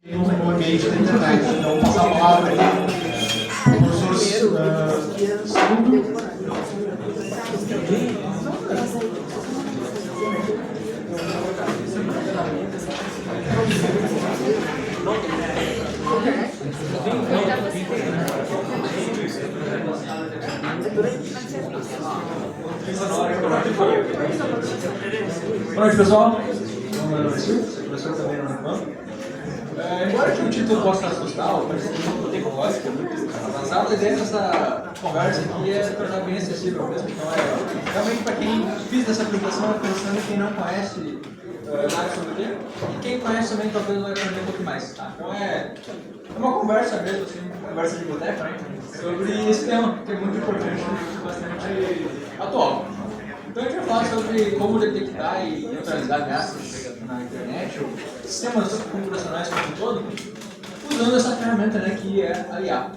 no ambiente da internet. Então, vou passar a palavra aqui para o professor Segundo. Boa noite, pessoal. Meu nome é Silvio, sou professor também no Unicamp. Embora que o título possa assustar, ou parecer muito tecnológico, muito avançado, a ideia dessa conversa aqui é tornar bem acessível mesmo. Então, realmente para quem fiz essa apresentação, pensando quem não conhece nada sobre o tema, e quem conhece também talvez vai aprender um pouco mais. Tá? Então, é uma conversa mesmo, assim, uma conversa de boteca, né? Sobre esse tema, que é muito importante e bastante atual. Então a gente vai falar sobre como detectar e neutralizar ameaças na internet, ou sistemas computacionais como um todo, usando essa ferramenta, né, que é a IA.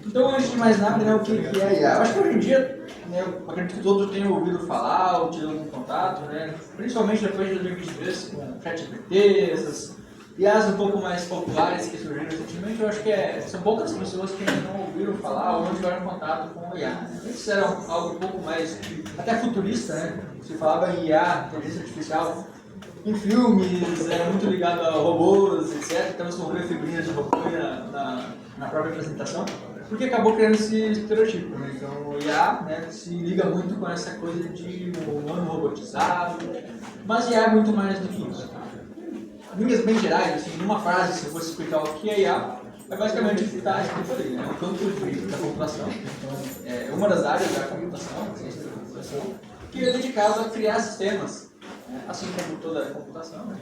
Então, antes de mais nada, né, o que é a IA? Eu acho que hoje em dia, né, eu acredito que todos tenham ouvido falar, ou tido algum contato, né, principalmente depois de 2023, com ChatGPT, essas IAs um pouco mais populares que surgiram recentemente. Eu acho que são poucas pessoas que ainda não ouviram falar ou não tiveram contato com a IA. Antes era algo um pouco mais, até futurista, né? Se falava em IA, inteligência artificial, em filmes, era muito ligado a robôs, etc. Então se envolveu figurinhas de robô na própria apresentação, porque acabou criando esse estereotipo. Né? Então o IA, né, se liga muito com essa coisa de um humano robotizado, mas IA é muito mais do que isso. Linhas bem gerais, assim, numa frase, se eu fosse explicar o que é IA, é basicamente o que está escrito ali, né? O campo da computação. Então, é uma das áreas da computação, ciência da computação, que é dedicado a criar sistemas, né? Assim como toda a computação. Né?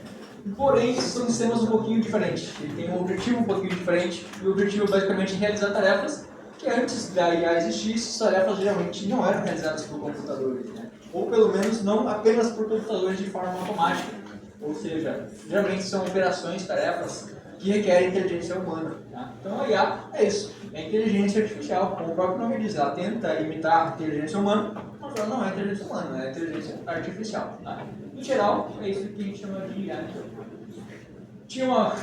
Porém, são sistemas um pouquinho diferentes. Ele tem um objetivo um pouquinho diferente, e o objetivo é basicamente realizar tarefas que antes da IA existir, essas tarefas geralmente não eram realizadas por computadores, né? Ou pelo menos não apenas por computadores de forma automática. Ou seja, geralmente são operações, tarefas que requerem inteligência humana. Tá? Então a IA é isso, é inteligência artificial, como o próprio nome diz, ela tenta imitar a inteligência humana, mas ela não é inteligência humana, é inteligência artificial. Tá? Em geral, é isso que a gente chama de IA. Tinha uma,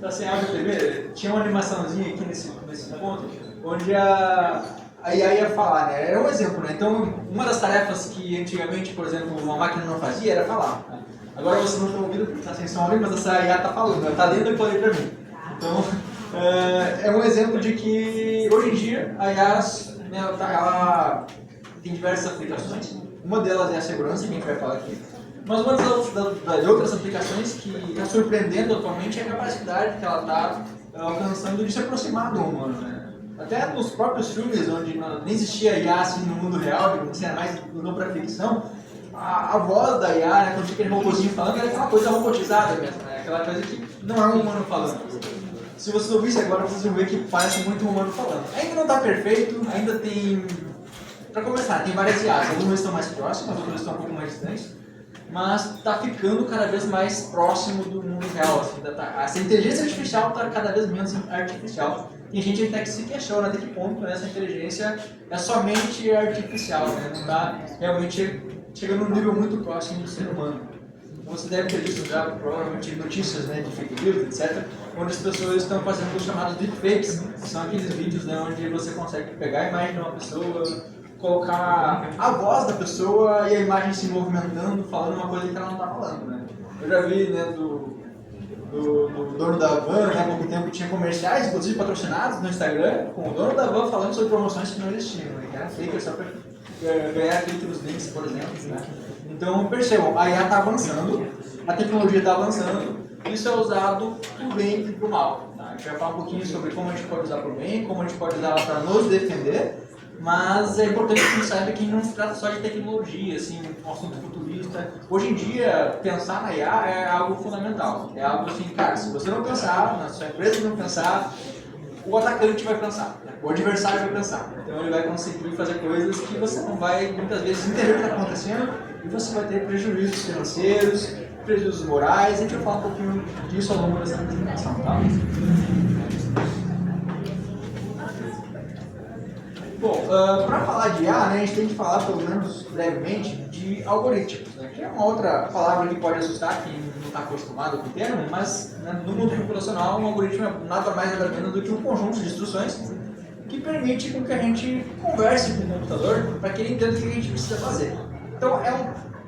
tá sem áudio TV, tinha uma animaçãozinha aqui nesse ponto, onde a IA ia falar, né? Era um exemplo, né? Então, uma das tarefas que antigamente, por exemplo, uma máquina não fazia era falar. Né? Agora você não está ouvindo porque está sem som ali, mas essa IA está falando, ela está lendo aquilo ali para mim. Então, é um exemplo de que hoje em dia a IA, né, ela tem diversas aplicações. Uma delas é a segurança, que a gente vai falar aqui. Mas uma das outras aplicações que está surpreendendo atualmente é a capacidade que ela está alcançando de se aproximar do humano. Né? Até nos próprios filmes, onde não existia IA assim, no mundo real, que era mais para ficção, a voz da IA, né, quando tinha aquele robôzinho falando, era aquela coisa robotizada mesmo, né? Aquela coisa que não é um humano falando. Se vocês ouvissem agora, vocês vão ver que parece muito um humano falando. Ainda não está perfeito, ainda tem... Para começar, tem várias IAs, algumas estão mais próximas, outras estão um pouco mais distantes, mas está ficando cada vez mais próximo do mundo real. Assim, essa inteligência artificial está cada vez menos artificial. Tem gente até que se questiona até que ponto, né, essa inteligência é somente artificial, né? Não está realmente chegando num nível muito próximo do ser humano. Então, você deve ter visto já, provavelmente, notícias, né, de fake news, etc., onde as pessoas estão fazendo os chamados deepfakes, que são aqueles vídeos, né, onde você consegue pegar a imagem de uma pessoa, colocar a voz da pessoa e a imagem se movimentando, falando uma coisa que ela não está falando. Né? Eu já vi, né, do dono da van, né, há pouco tempo tinha comerciais, inclusive patrocinados no Instagram, com o dono da van falando sobre promoções que não existiam, né, que eram fake, só para ganhar clique nos links, por exemplo. Né? Então, percebam, a IA está avançando, a tecnologia está avançando, isso é usado para o bem e para o mal. Tá? A gente vai falar um pouquinho sobre como a gente pode usar para o bem, como a gente pode usar ela para nos defender, mas é importante que a gente saiba que não se trata só de tecnologia, assim, um assunto futurista. Hoje em dia, pensar na IA é algo fundamental. É algo assim, cara, se você não pensar, na sua empresa não pensar, o atacante vai pensar, né? O adversário vai pensar. Então ele vai conseguir fazer coisas que você não vai, muitas vezes, entender o que está acontecendo e você vai ter prejuízos financeiros, prejuízos morais. A gente vai falar um pouquinho disso ao longo dessa apresentação, tá? Bom, para falar de IA, né, a gente tem que falar, pelo menos brevemente, de algoritmos, né, que é uma outra palavra que pode assustar quem não está acostumado com o termo, mas né, no mundo computacional, um algoritmo é nada mais nada menos do que um conjunto de instruções que permite com que a gente converse com o computador para que ele entenda o que a gente precisa fazer. Então, é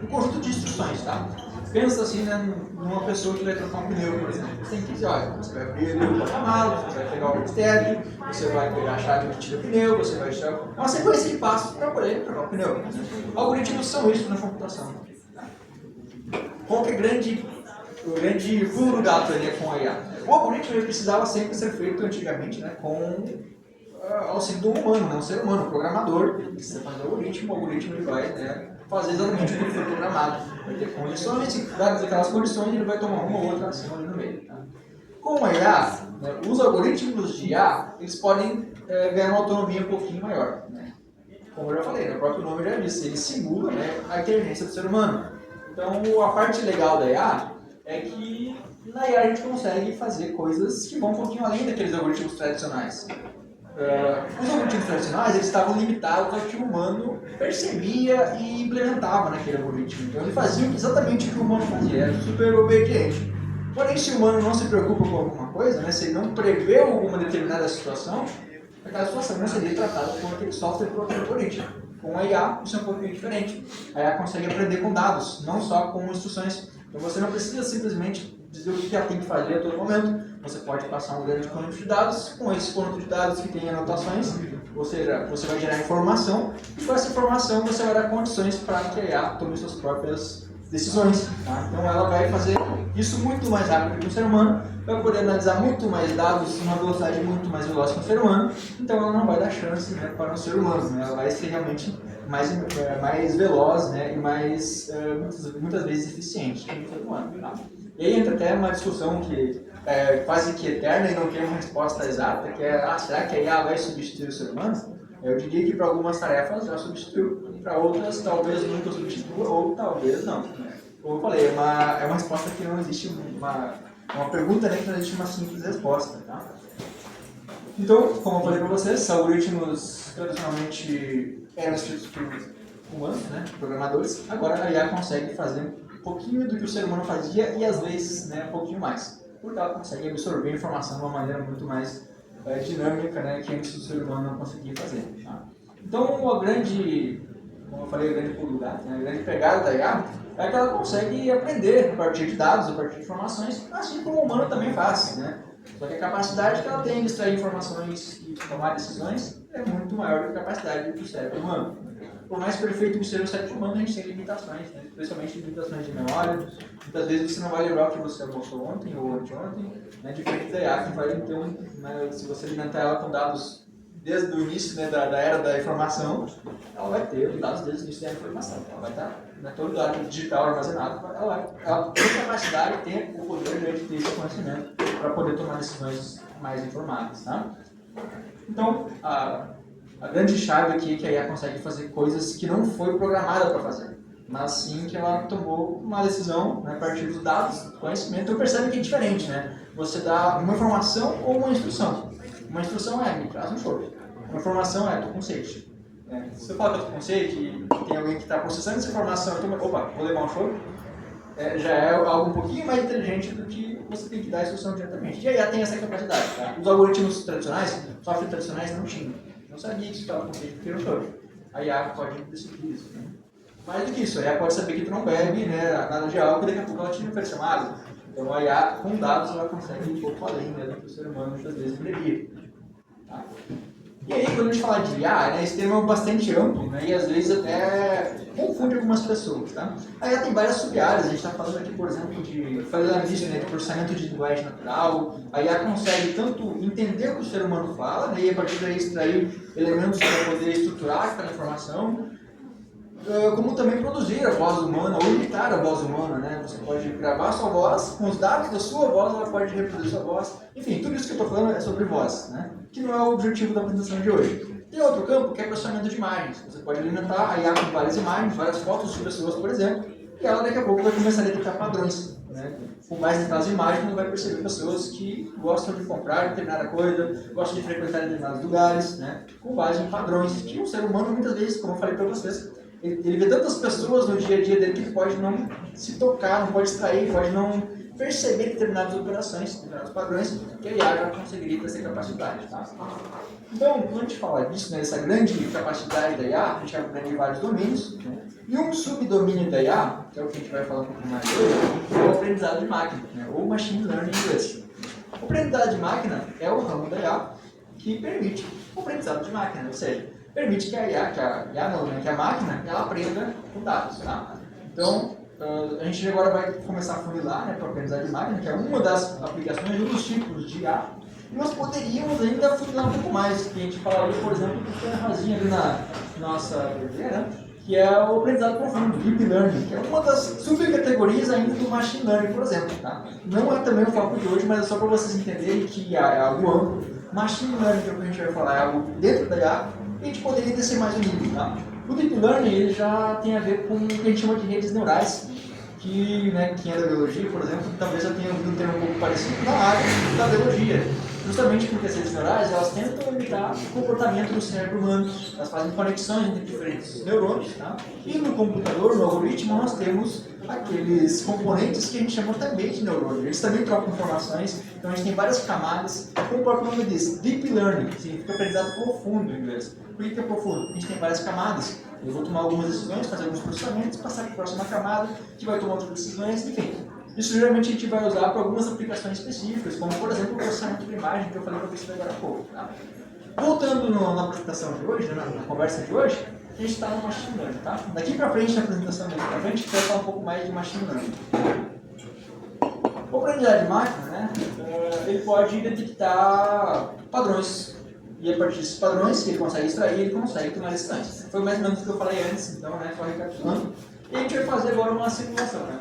um conjunto de instruções, tá? Pensa assim, né, numa pessoa que vai trocar um pneu, por exemplo. Você tem que dizer, olha, você vai abrir o porta-malas, você vai pegar o externo, você vai pegar a chave que tira o pneu, você vai tirar uma sequência de passos para poder trocar o pneu. Algoritmos são isso na computação. Qual que é o grande pulo do gato ali com a IA? O algoritmo ele precisava sempre ser feito antigamente, né, com auxílio do humano, né, um ser humano, um programador, que precisa fazer o algoritmo ele vai, né, fazer exatamente o que foi programado. Vai ter condições, e dadas aquelas condições, ele vai tomar uma ou outra ação ali no meio. Tá? Com a IA, né, os algoritmos de IA, eles podem ganhar uma autonomia um pouquinho maior. Né? Como eu já falei, o próprio nome já disse, ele simula, né, a inteligência do ser humano. Então, a parte legal da IA é que na IA a gente consegue fazer coisas que vão um pouquinho além daqueles algoritmos tradicionais. Os algoritmos tradicionais eles estavam limitados ao que o humano percebia e implementava naquele algoritmo. Então ele fazia exatamente o que o humano fazia, era super obediente. Porém, se o humano não se preocupa com alguma coisa, né, se ele não prevê alguma determinada situação, aquela situação não seria tratada por aquele software por aquele algoritmo. Com a IA, isso é um pouquinho diferente. A IA consegue aprender com dados, não só com instruções. Então você não precisa simplesmente dizer o que ela tem que fazer a todo momento. Você pode passar um grande conjunto de dados, com esse conjunto de dados que tem anotações, ou seja, você vai gerar informação, e com essa informação você vai dar condições para que a IA tome suas próprias decisões. Tá? Então ela vai fazer isso muito mais rápido que um ser humano, vai poder analisar muito mais dados em uma velocidade muito mais veloz que um ser humano, então ela não vai dar chance, né, para um ser humano, né? Ela vai ser realmente mais veloz, né, e muitas vezes eficiente que um ser humano. Tá? E aí entra até uma discussão que é quase que eterna e não tem uma resposta exata, que é, será que a IA vai substituir o ser humano? Eu diria que para algumas tarefas já substituiu, para outras talvez nunca substitua, ou talvez não. Como eu falei, é uma resposta que não existe, uma pergunta, né, que não existe uma simples resposta. Tá? Então, como eu falei para vocês, algoritmos tradicionalmente eram escritos por humanos, né, programadores, agora a IA consegue fazer um pouquinho do que o ser humano fazia e às vezes, né, um pouquinho mais. Porque ela consegue absorver a informação de uma maneira muito mais dinâmica, né, que antes o ser humano não conseguia fazer. Tá? Então, como eu falei, a grande pulo do gato, né, a grande pegada da IA é que ela consegue aprender a partir de dados, a partir de informações, assim como o humano também faz. Né? Só que a capacidade que ela tem de extrair informações e tomar decisões é muito maior do que a capacidade do cérebro humano. Por mais perfeito que seja o cérebro humano, a gente tem limitações, né? Especialmente limitações de memória. Muitas vezes você não vai lembrar o que você almoçou ontem ou anteontem, né? Diferente da IA, que vai ter se você alimentar ela com dados desde o início, né, da era da informação, ela vai ter os dados desde o início da informação. Ela vai estar, né, todo dado digital armazenado, ela tem a capacidade, tem o poder de ter esse conhecimento para poder tomar decisões mais informadas. Tá? Então, a grande chave aqui é que a IA consegue fazer coisas que não foi programada para fazer, mas sim que ela tomou uma decisão, né, a partir dos dados, do conhecimento. Então percebe que é diferente, né? Você dá uma informação ou uma instrução. Uma instrução é, me traz um chope. Uma informação é, estou com sede. Se eu falar que eu estou com sede e tem alguém que está processando essa informação, opa, vou levar um chope, já é algo um pouquinho mais inteligente do que você tem que dar a instrução diretamente. E a IA tem essa capacidade. Tá? Os algoritmos tradicionais, software tradicionais, não tinham. Não sabia que isso estava com sede porque eu chope. A IA pode decidir isso. Né? Mais do que isso, a IA pode saber que tu não bebe, né, nada de álcool e daqui a pouco ela te oferece uma água. Então a IA, com dados, ela consegue ir um pouco além, né, do que o ser humano muitas vezes deveria. Tá? E aí, quando a gente fala de IA, né, esse termo é bastante amplo, né, e às vezes até confunde algumas pessoas. Tá? A IA tem várias sub-áreas, a gente está falando aqui, por exemplo, de processamento de linguagem natural. A IA consegue tanto entender o que o ser humano fala, né, e a partir daí extrair elementos para poder estruturar aquela informação, como também produzir a voz humana ou imitar a voz humana, né? Você pode gravar a sua voz, com os dados da sua voz, ela pode reproduzir sua voz. Enfim, tudo isso que eu estou falando é sobre voz, né? Que não é o objetivo da apresentação de hoje. Tem outro campo que é processamento de imagens. Você pode alimentar a IA com várias imagens, várias fotos de pessoas, por exemplo, e ela daqui a pouco vai começar a detectar padrões. Né? Com mais detalhes de imagem, ela vai perceber pessoas que gostam de comprar determinada coisa, gostam de frequentar determinados lugares, né? Com base em padrões que o ser humano, muitas vezes, como eu falei para vocês, ele vê tantas pessoas no dia a dia dele que ele pode não se tocar, não pode extrair, pode não perceber determinadas operações, determinados padrões, que a IA já conseguiria ter essa capacidade. Tá? Então, quando a gente fala disso, né, essa grande capacidade da IA, a gente aprende em vários domínios, né? E um subdomínio da IA, que é o que a gente vai falar um pouco mais hoje, é o aprendizado de máquina, né? Ou machine learning em inglês. O aprendizado de máquina é o ramo da IA que permite o aprendizado de máquina, ou seja, permite que a IA, que a máquina, ela aprenda com dados. Tá? Então, a gente agora vai começar a funilar, né, para o aprendizado de máquina, que é uma das aplicações, um dos tipos de IA. E nós poderíamos ainda funilar um pouco mais, que a gente falaria, por exemplo, do que tem a rosinha ali na nossa brasileira, que é o aprendizado profundo, Deep Learning, que é uma das subcategorias ainda do Machine Learning, por exemplo. Tá? Não é também o foco de hoje, mas é só para vocês entenderem que IA é algo amplo. Machine Learning, que é o que a gente vai falar, é algo dentro da IA, e a gente poderia descer mais um nível. Tá? O Deep Learning ele já tem a ver com o que a gente chama de redes neurais, que, né, quem é da biologia, por exemplo, talvez já tenha ouvido um termo um pouco parecido na área da biologia. Justamente porque as redes neurais, elas tentam imitar o comportamento do cérebro humano. Elas fazem conexões entre diferentes neurônios. Tá? E no computador, no algoritmo, nós temos aqueles componentes que a gente chama também de neurônio. Eles também trocam informações, então a gente tem várias camadas. Como o próprio nome diz, Deep Learning, significa aprendizado profundo em inglês. Por que é profundo? A gente tem várias camadas. Eu vou tomar algumas decisões, fazer alguns processamentos, passar para a próxima camada, que vai tomar outras decisões, enfim. Isso geralmente a gente vai usar para algumas aplicações específicas, como por exemplo o processamento de imagem, que eu falei para vocês agora há pouco. Tá? Voltando na apresentação de hoje, na conversa de hoje, a gente está no Machine Learning. Tá? Daqui para frente, na apresentação daqui para frente, a gente vai falar um pouco mais de Machine Learning. O aprendizado de máquina, né, ele pode detectar padrões. E a partir desses padrões que ele consegue extrair, ele consegue tomar decisões. Foi mais ou menos o que eu falei antes, então, né, só recapitulando. E a gente vai fazer agora uma simulação, né?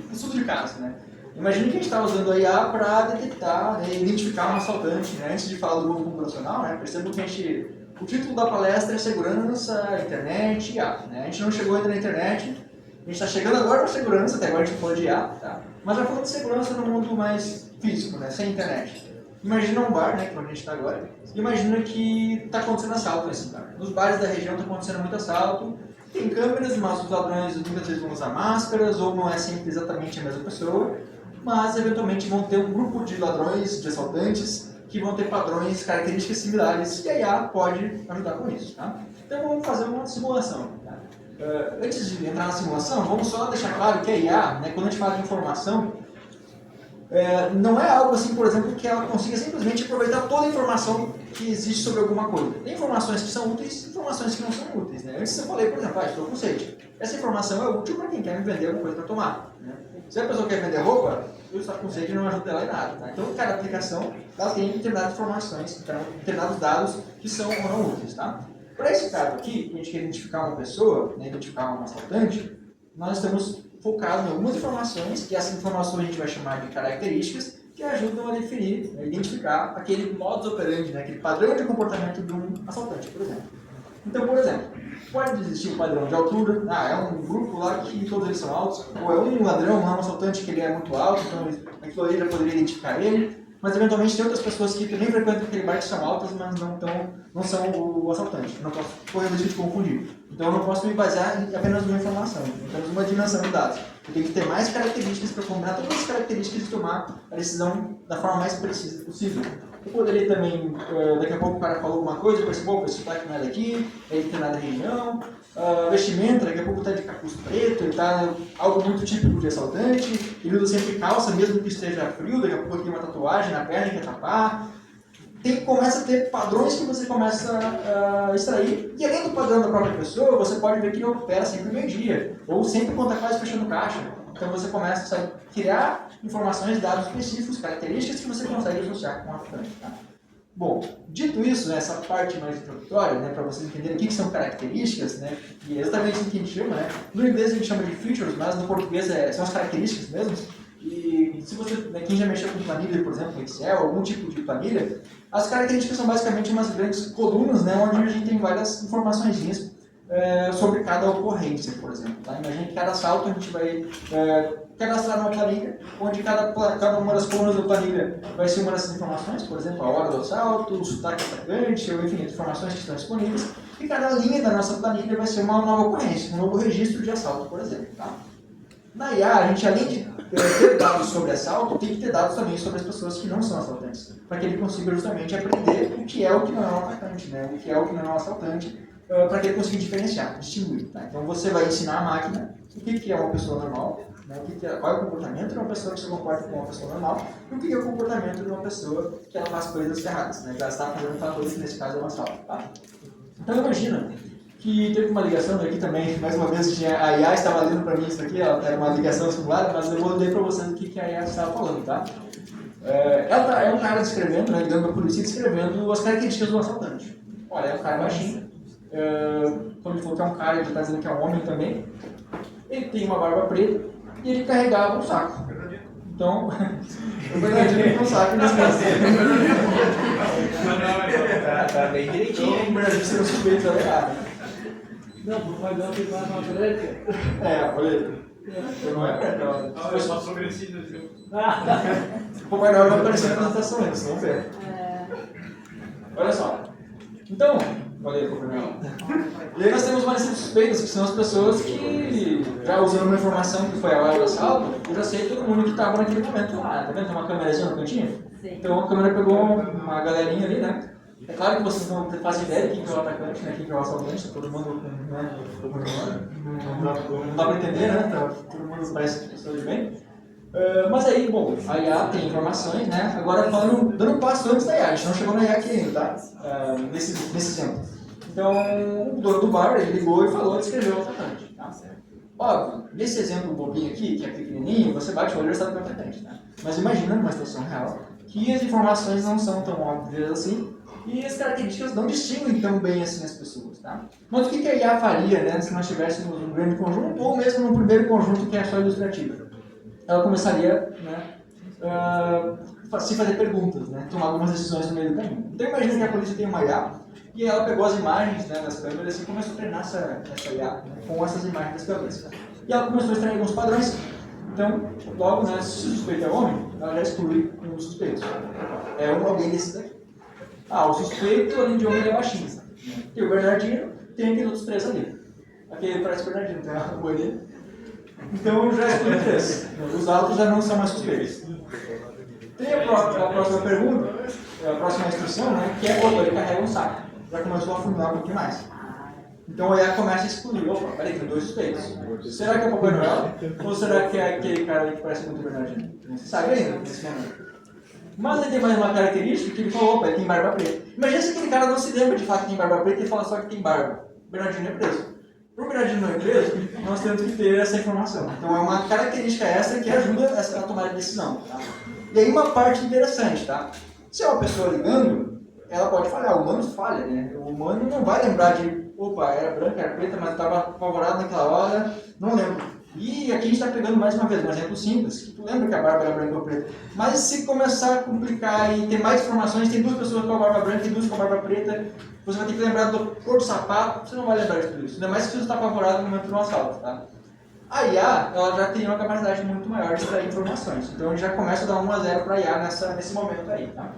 Um estudo de caso, né? Imagina que a gente está usando a IA para detectar, né, identificar um assaltante, né? Antes de falar do mundo computacional, né? Percebam que o título da palestra é segurança, internet e IA, né? A gente não chegou ainda na internet, a gente está chegando agora na segurança, até agora a gente falou de IA, tá? Mas já falando de segurança no mundo mais físico, né? Sem internet. Imagina um bar, né, que é onde a gente está agora, e imagina que está acontecendo assalto nesse bar. Nos bares da região está acontecendo muito assalto, tem câmeras, mas os ladrões muitas vezes vão usar máscaras, ou não é sempre exatamente a mesma pessoa, mas eventualmente vão ter um grupo de ladrões, de assaltantes, que vão ter padrões, características similares, e a IA pode ajudar com isso. Tá? Então vamos fazer uma simulação. Tá? Antes de entrar na simulação, vamos só deixar claro que a IA, né, quando a gente fala de informação, não é algo assim, por exemplo, que ela consiga simplesmente aproveitar toda a informação que existe sobre alguma coisa. Tem informações que são úteis e informações que não são úteis. Né? Antes eu falei, por exemplo, estou com sede. Essa informação é útil para quem quer me vender alguma coisa para tomar. Né? Se a pessoa quer vender roupa, eu estar com sede não ajuda ela em nada. Tá? Então, cada aplicação ela tem determinadas informações, determinados dados que são ou não úteis. Tá? Para esse caso aqui, a gente quer identificar uma pessoa, né, identificar um assaltante, nós estamos focados em algumas informações, que essas informações a gente vai chamar de características, que ajudam a definir, a identificar aquele modus operandi, né, aquele padrão de comportamento de um assaltante, por exemplo. Então, por exemplo, pode existir um padrão de altura, é um grupo lá que todos eles são altos, ou é um ladrão, um assaltante que ele é muito alto, então aquilo ali já poderia identificar ele, mas eventualmente tem outras pessoas que também frequentam aquele bar que são altas, mas não são o assaltante. Não posso correr o risco de confundir. Então eu não posso me basear em apenas uma informação, apenas uma dimensão de dados. Eu tenho que ter mais características para combinar todas as características e tomar a decisão da forma mais precisa possível. Eu poderia também, daqui a pouco o cara falou alguma coisa, eu percebo, esse sotaque não é daqui, é de determinada região. Vestimenta, daqui a pouco está de capuz preto, ele está algo muito típico de assaltante, ele usa sempre calça, mesmo que esteja frio, daqui a pouco ele tem uma tatuagem na perna que quer tapar. Começa a ter padrões que você começa a extrair, e além do padrão da própria pessoa, você pode ver que ele opera sempre meio-dia, ou sempre quando está quase fechando caixa. Então você começa a criar informações, dados específicos, características que você consegue associar com o assaltante. Tá? Bom, dito isso, né, essa parte mais introdutória, né, para vocês entenderem o que são características, né, e é exatamente isso que a gente chama, né, no inglês a gente chama de features, mas no português são as características mesmo. E se você, né, quem já mexeu com planilha, por exemplo, Excel, algum tipo de planilha, as características são basicamente umas grandes colunas, né, onde a gente tem várias informaçõezinhas sobre cada ocorrência, por exemplo. Tá? Imagina que cada assalto a gente vai cadastrar numa planilha, onde cada uma das colunas da planilha vai ser uma dessas informações, por exemplo, a hora do assalto, o sotaque do atacante, ou enfim, as informações que estão disponíveis, e cada linha da nossa planilha vai ser uma nova ocorrência, um novo registro de assalto, por exemplo. Tá? Na IA, a gente, além de ter dados sobre assalto, tem que ter dados também sobre as pessoas que não são assaltantes, para que ele consiga justamente aprender o que é o que não é um atacante, né? O que é o que não é um assaltante, para que ele consiga diferenciar, distinguir. Tá? Então você vai ensinar a máquina o que é uma pessoa normal, né? Qual é o comportamento de uma pessoa que se comporta como uma pessoa normal, e o que é o comportamento de uma pessoa que ela faz coisas erradas, né? Que ela está fazendo fatores que nesse caso é um assalto. Tá? Então imagina que teve uma ligação aqui também, mais uma vez a IA estava lendo para mim isso aqui, ela era uma ligação simulada, mas eu vou ler para vocês o que a IA estava falando, tá? É um cara descrevendo, né, ligando para a polícia, descrevendo as características do assaltante. Olha, é um cara baixinho, quando ele falou que é um cara, ele está dizendo que é um homem também, ele tem uma barba preta e ele carregava um saco. Então, o Bernardino com um saco nesse caso. Tá bem direitinho, hein? O Bernardino sendo suspeito, é errado. Não, o pai não tem mais uma branca. Olha aí. Não é branca, não. Eu sou progressivo, viu? O Papai Noel vai aparecer na apresentação antes, vamos ver. Olha só. Então, olha aí, Papai Noel. E aí nós temos mais suspeitos, que são as pessoas que, já usando uma informação que foi a hora do assalto, eu já sei todo mundo que estava naquele momento lá. Tá vendo? Tem uma câmerazinha no cantinho? Sim. Então a câmera pegou uma galerinha ali, né? É claro que vocês não fazem ideia de quem é o atacante, né? Quem é o assaltante, todo mundo, né? Não dá para entender, né? Todo mundo parece pessoa de bem. Mas aí, bom, a IA tem informações, né? Agora dando um passo antes da IA, a gente não chegou na IA aqui ainda, tá? Nesse exemplo. Então, o dono do bar, ele ligou e falou, descreveu o atacante, tá? Óbvio, nesse exemplo bobinho aqui, que é pequenininho, você bate o olho e sabe que é o atacante, tá? Mas imagina numa situação real, que as informações não são tão óbvias assim, e as características não distinguem tão bem assim as pessoas, tá? Mas o que a IA faria, né, se nós tivéssemos um grande conjunto, ou mesmo no primeiro conjunto que é só ilustrativo? Ela começaria, né, se fazer perguntas, né, tomar algumas decisões no meio do caminho. Então imagina que a polícia tem uma IA, e ela pegou as imagens, né, das câmeras e começou a treinar essa IA, né, com essas imagens das câmeras. E ela começou a extrair alguns padrões. Então, logo, né, se o suspeito é homem, ela já exclui um suspeito. É alguém desses daqui. O suspeito, além de homem, ele é baixinho. E o Bernardino tem aqueles outros três ali. Aquele parece o Bernardino, tem a rua dele. Então já exclui três. Os altos já não são mais suspeitos. Tem a próxima pergunta, a próxima instrução, né, que é ele carrega um saco. Já começou a afundar um pouquinho mais. Então a IA começa a excluir. Opa, peraí, tem dois suspeitos. Será que é o Papai Noel? Ou será que é aquele cara ali que parece muito o Bernardino? Não se sabe ainda, nesse momento. Mas ele tem mais uma característica que ele falou, opa, ele tem barba preta. Imagina se aquele cara não se lembra de fato que tem barba preta e fala só que tem barba. O Bernardino é preso. Para o Bernardino não é preso, nós temos que ter essa informação. Então é uma característica extra que ajuda a tomar a decisão. Tá? E aí uma parte interessante, tá? Se é uma pessoa ligando, ela pode falhar. O humano falha, né? O humano não vai lembrar de, opa, era branca, era preta, mas estava apavorado naquela hora, não lembro. E aqui a gente está pegando mais uma vez um exemplo simples, que tu lembra que a barba era branca ou preta. Mas se começar a complicar e ter mais informações, tem duas pessoas com a barba branca e duas com a barba preta, você vai ter que lembrar da cor do sapato, você não vai lembrar de tudo isso. Ainda mais se você está apavorado no momento do assalto, tá? A IA, ela já tem uma capacidade muito maior de extrair informações. Então a gente já começa a dar 1 a 0 para a IA nesse momento aí, tá?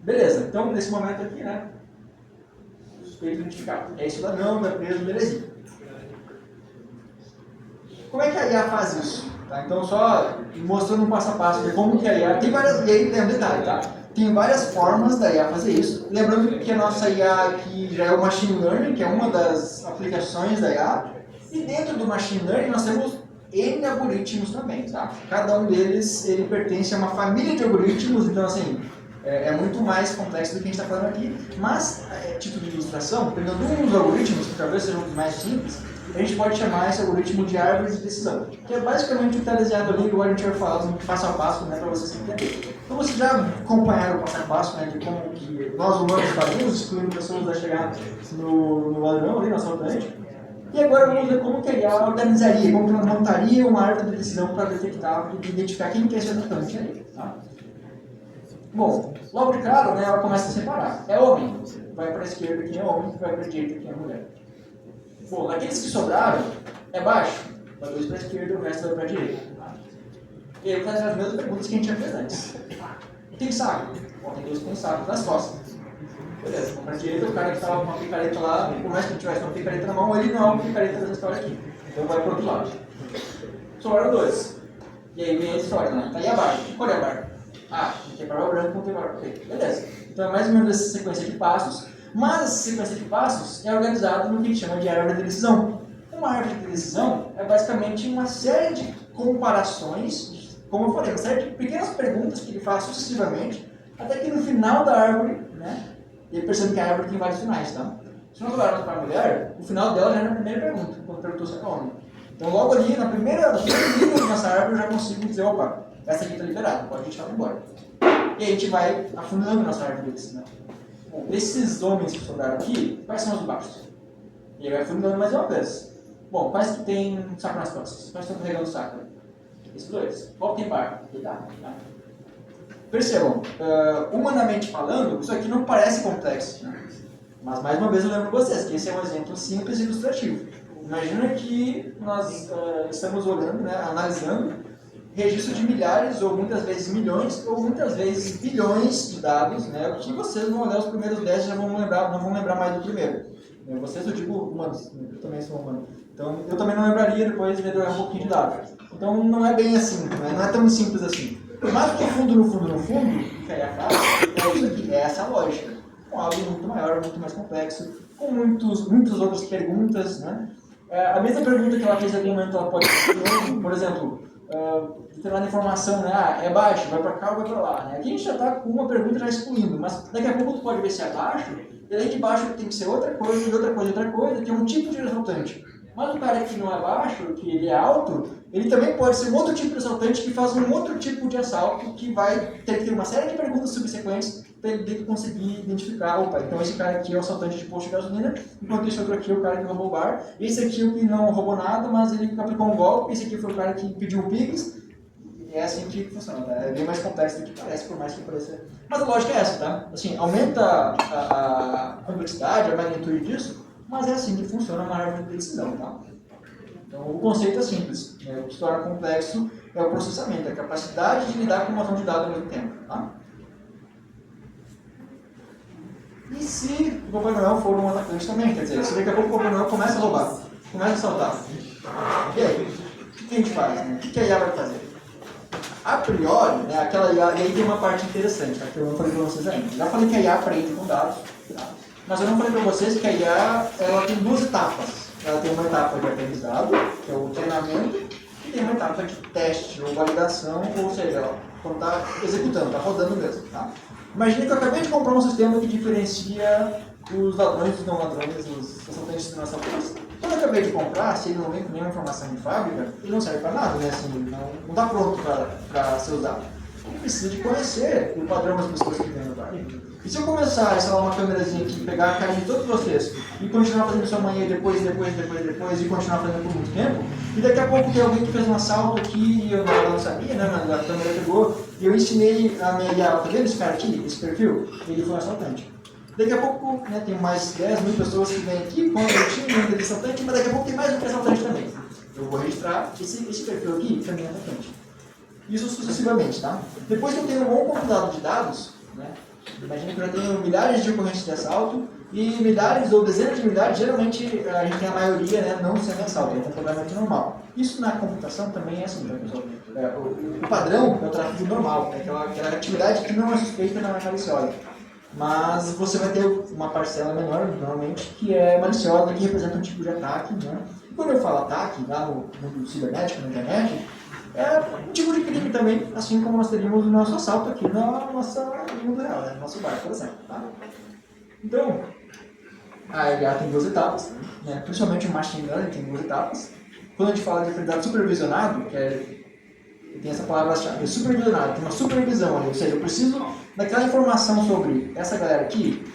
Beleza, então nesse momento aqui, né? Suspeito identificado. É isso, não, tá preso, belezinha. Como é que a IA faz isso? Tá? Então, só mostrando um passo a passo de como que a IA... Tem várias... E aí tem um detalhe, tá? Tem várias formas da IA fazer isso. Lembrando que a nossa IA aqui já é o Machine Learning, que é uma das aplicações da IA. E dentro do Machine Learning nós temos N algoritmos também, tá? Cada um deles, ele pertence a uma família de algoritmos, então assim... É muito mais complexo do que a gente está falando aqui, mas, título de ilustração, pegando um dos algoritmos, que talvez sejam os mais simples, a gente pode chamar esse algoritmo de árvore de decisão, que é basicamente o que está desenhado ali, igual a gente vai falar no passo a passo, né, para vocês entenderem. Então vocês já acompanharam o passo a passo, né, de como que nós humanos fazemos, excluindo pessoas a chegar no ladrão, ali, no assaltante. E agora vamos ver como que a IA organizaria, como que ela montaria uma árvore de decisão para detectar e identificar quem que é esse atacante aí, tá? Bom, logo de cara, né, ela começa a separar. É homem, vai para a esquerda quem é homem, vai para a direita quem é mulher. Bom, naqueles que sobraram, é baixo. Vai 2 para a esquerda e o resto vai para a direita. E aí faz as mesmas perguntas que a gente tinha feito antes. Tem saco? Bom, tem 2 que tem saco nas costas. Beleza, então, para a direita, o cara que estava com uma picareta lá, por mais que ele tivesse uma picareta na mão, ele não é uma picareta dessa história aqui. Então vai para o outro lado. Sobraram 2. E aí vem a história, né? Tá aí abaixo. Olha abaixo. Ah, tem barba branca, não tem barba preta. Beleza. Então é mais ou menos essa sequência de passos. Mas essa sequência de passos é organizada no que a gente chama de árvore de decisão. Uma árvore de decisão é basicamente uma série de comparações, como eu falei, uma série de pequenas perguntas que ele faz sucessivamente, até que no final da árvore, né, ele percebe que a árvore tem vários finais, tá? Se nós olharmos para a mulher, o final dela já é na primeira pergunta, quando perguntou se é homem. Então logo ali, na primeira linha da nossa árvore, eu já consigo dizer, opa, essa aqui está liberada, pode deixar ela embora. E aí a gente vai afundando nossa árvore de decisão. Bom, desses homens que sobraram aqui, quais são os baixos? E aí vai afundando mais uma vez. Bom, quais que tem saco nas costas? Quais estão carregando o saco? Esses 2. Qual que tem barco? Tá. Percebam, humanamente falando, isso aqui não parece complexo. Né? Mas mais uma vez eu lembro vocês que esse é um exemplo simples e ilustrativo. Imagina que nós estamos olhando, né, analisando registro de milhares, ou muitas vezes milhões, ou muitas vezes bilhões de dados, né, que vocês vão olhar os primeiros 10 e já não vão lembrar mais do primeiro. Vocês, eu digo humanos, eu também sou humano. Então, eu também não lembraria depois de melhorar um pouquinho de dados. Então, não é bem assim, né? Não é tão simples assim. Mas no fundo, que aí a frase, é isso aqui, é essa a lógica. Com algo muito maior, muito mais complexo, com muitas outras perguntas, né? A mesma pergunta que ela fez em algum momento, ela pode fazer, por exemplo, determinada informação, né? É baixo, vai para cá ou vai para lá, né? Aqui a gente já está com uma pergunta já excluindo, mas daqui a pouco tu pode ver se é baixo, e aí de baixo tem que ser outra coisa, que é um tipo de resultante. Mas o cara que não é baixo, que ele é alto, ele também pode ser um outro tipo de resultante que faz um outro tipo de assalto, que vai ter que ter uma série de perguntas subsequentes para ele conseguir identificar, opa, então esse cara aqui é o assaltante de posto de gasolina, enquanto esse outro aqui é o cara que roubou o bar, esse aqui é o que não roubou nada, mas ele aplicou um golpe, esse aqui foi o cara que pediu o Pix. É assim que funciona, tá? É bem mais complexo do que parece, por mais que pareça. Mas a lógica é essa, tá? Assim, aumenta a complexidade, a magnitude disso, mas é assim que funciona uma árvore de decisão, tá? Então, o conceito é simples. Né? O que se torna complexo é o processamento, a capacidade de lidar com uma montão de dados ao mesmo tempo, tá? E se o Papai Noel for um atacante também, quer dizer, se daqui a pouco o Papai Noel começa a roubar, começa a assaltar, e aí? O que a gente faz, né? O que a IA vai fazer? A priori, né, e aí tem uma parte interessante, tá, que eu não falei para vocês ainda. Já falei que a IA aprende com dados, tá? Mas eu não falei para vocês que a IA ela tem 2 etapas. Ela tem uma etapa de aprendizado, que é o treinamento, e tem uma etapa de teste ou validação, ou seja, ela, quando está executando, está rodando mesmo. Tá? Imagina que eu acabei de comprar um sistema que diferencia os ladrões dos não ladrões, os assaltantes de não assaltantes. Quando eu acabei de comprar, se ele não vem com nenhuma informação de fábrica, ele não serve para nada, né? Assim, não está pronto para ser usado. Ele precisa de conhecer o padrão das pessoas que vêm no bar. E se eu começar a instalar uma câmerazinha aqui, pegar a cara de todos vocês e continuar fazendo sua manhã depois, e continuar fazendo por muito tempo, e daqui a pouco tem alguém que fez um assalto aqui e eu não sabia, né? Mas a câmera pegou, e eu ensinei a minha IA, tá vendo esse cara aqui, esse perfil? Ele foi um assaltante. Daqui a pouco, né, tem mais 10 mil pessoas que vêm aqui, com eu tinha um assaltante, mas daqui a pouco tem mais um assaltante também. Eu vou registrar esse perfil aqui, também é assaltante. Isso sucessivamente, tá? Depois que eu tenho um bom compilado de dados, né, imagina que eu já tenho milhares de ocorrências de assalto e milhares ou dezenas de milhares, geralmente a gente tem a maioria, né, não sendo assalto, é completamente normal. Isso na computação também é assim, tá, pessoal? O padrão é o tráfego normal, é aquela atividade que não é suspeita, não é maliciosa. Mas você vai ter uma parcela menor, normalmente, que é maliciosa, que representa um tipo de ataque, né? E quando eu falo ataque, lá no mundo cibernético, na internet, é um tipo de crime também, assim como nós teríamos o nosso assalto aqui no mundo real, né? No nosso bar, por exemplo. Tá? Então, a IA tem 2 etapas, né? Principalmente o machine learning tem 2 etapas. Quando a gente fala de aprendizado supervisionado, tem essa palavra-chave, supervisionado, tem uma supervisão ali, ou seja, eu preciso daquela informação sobre essa galera aqui,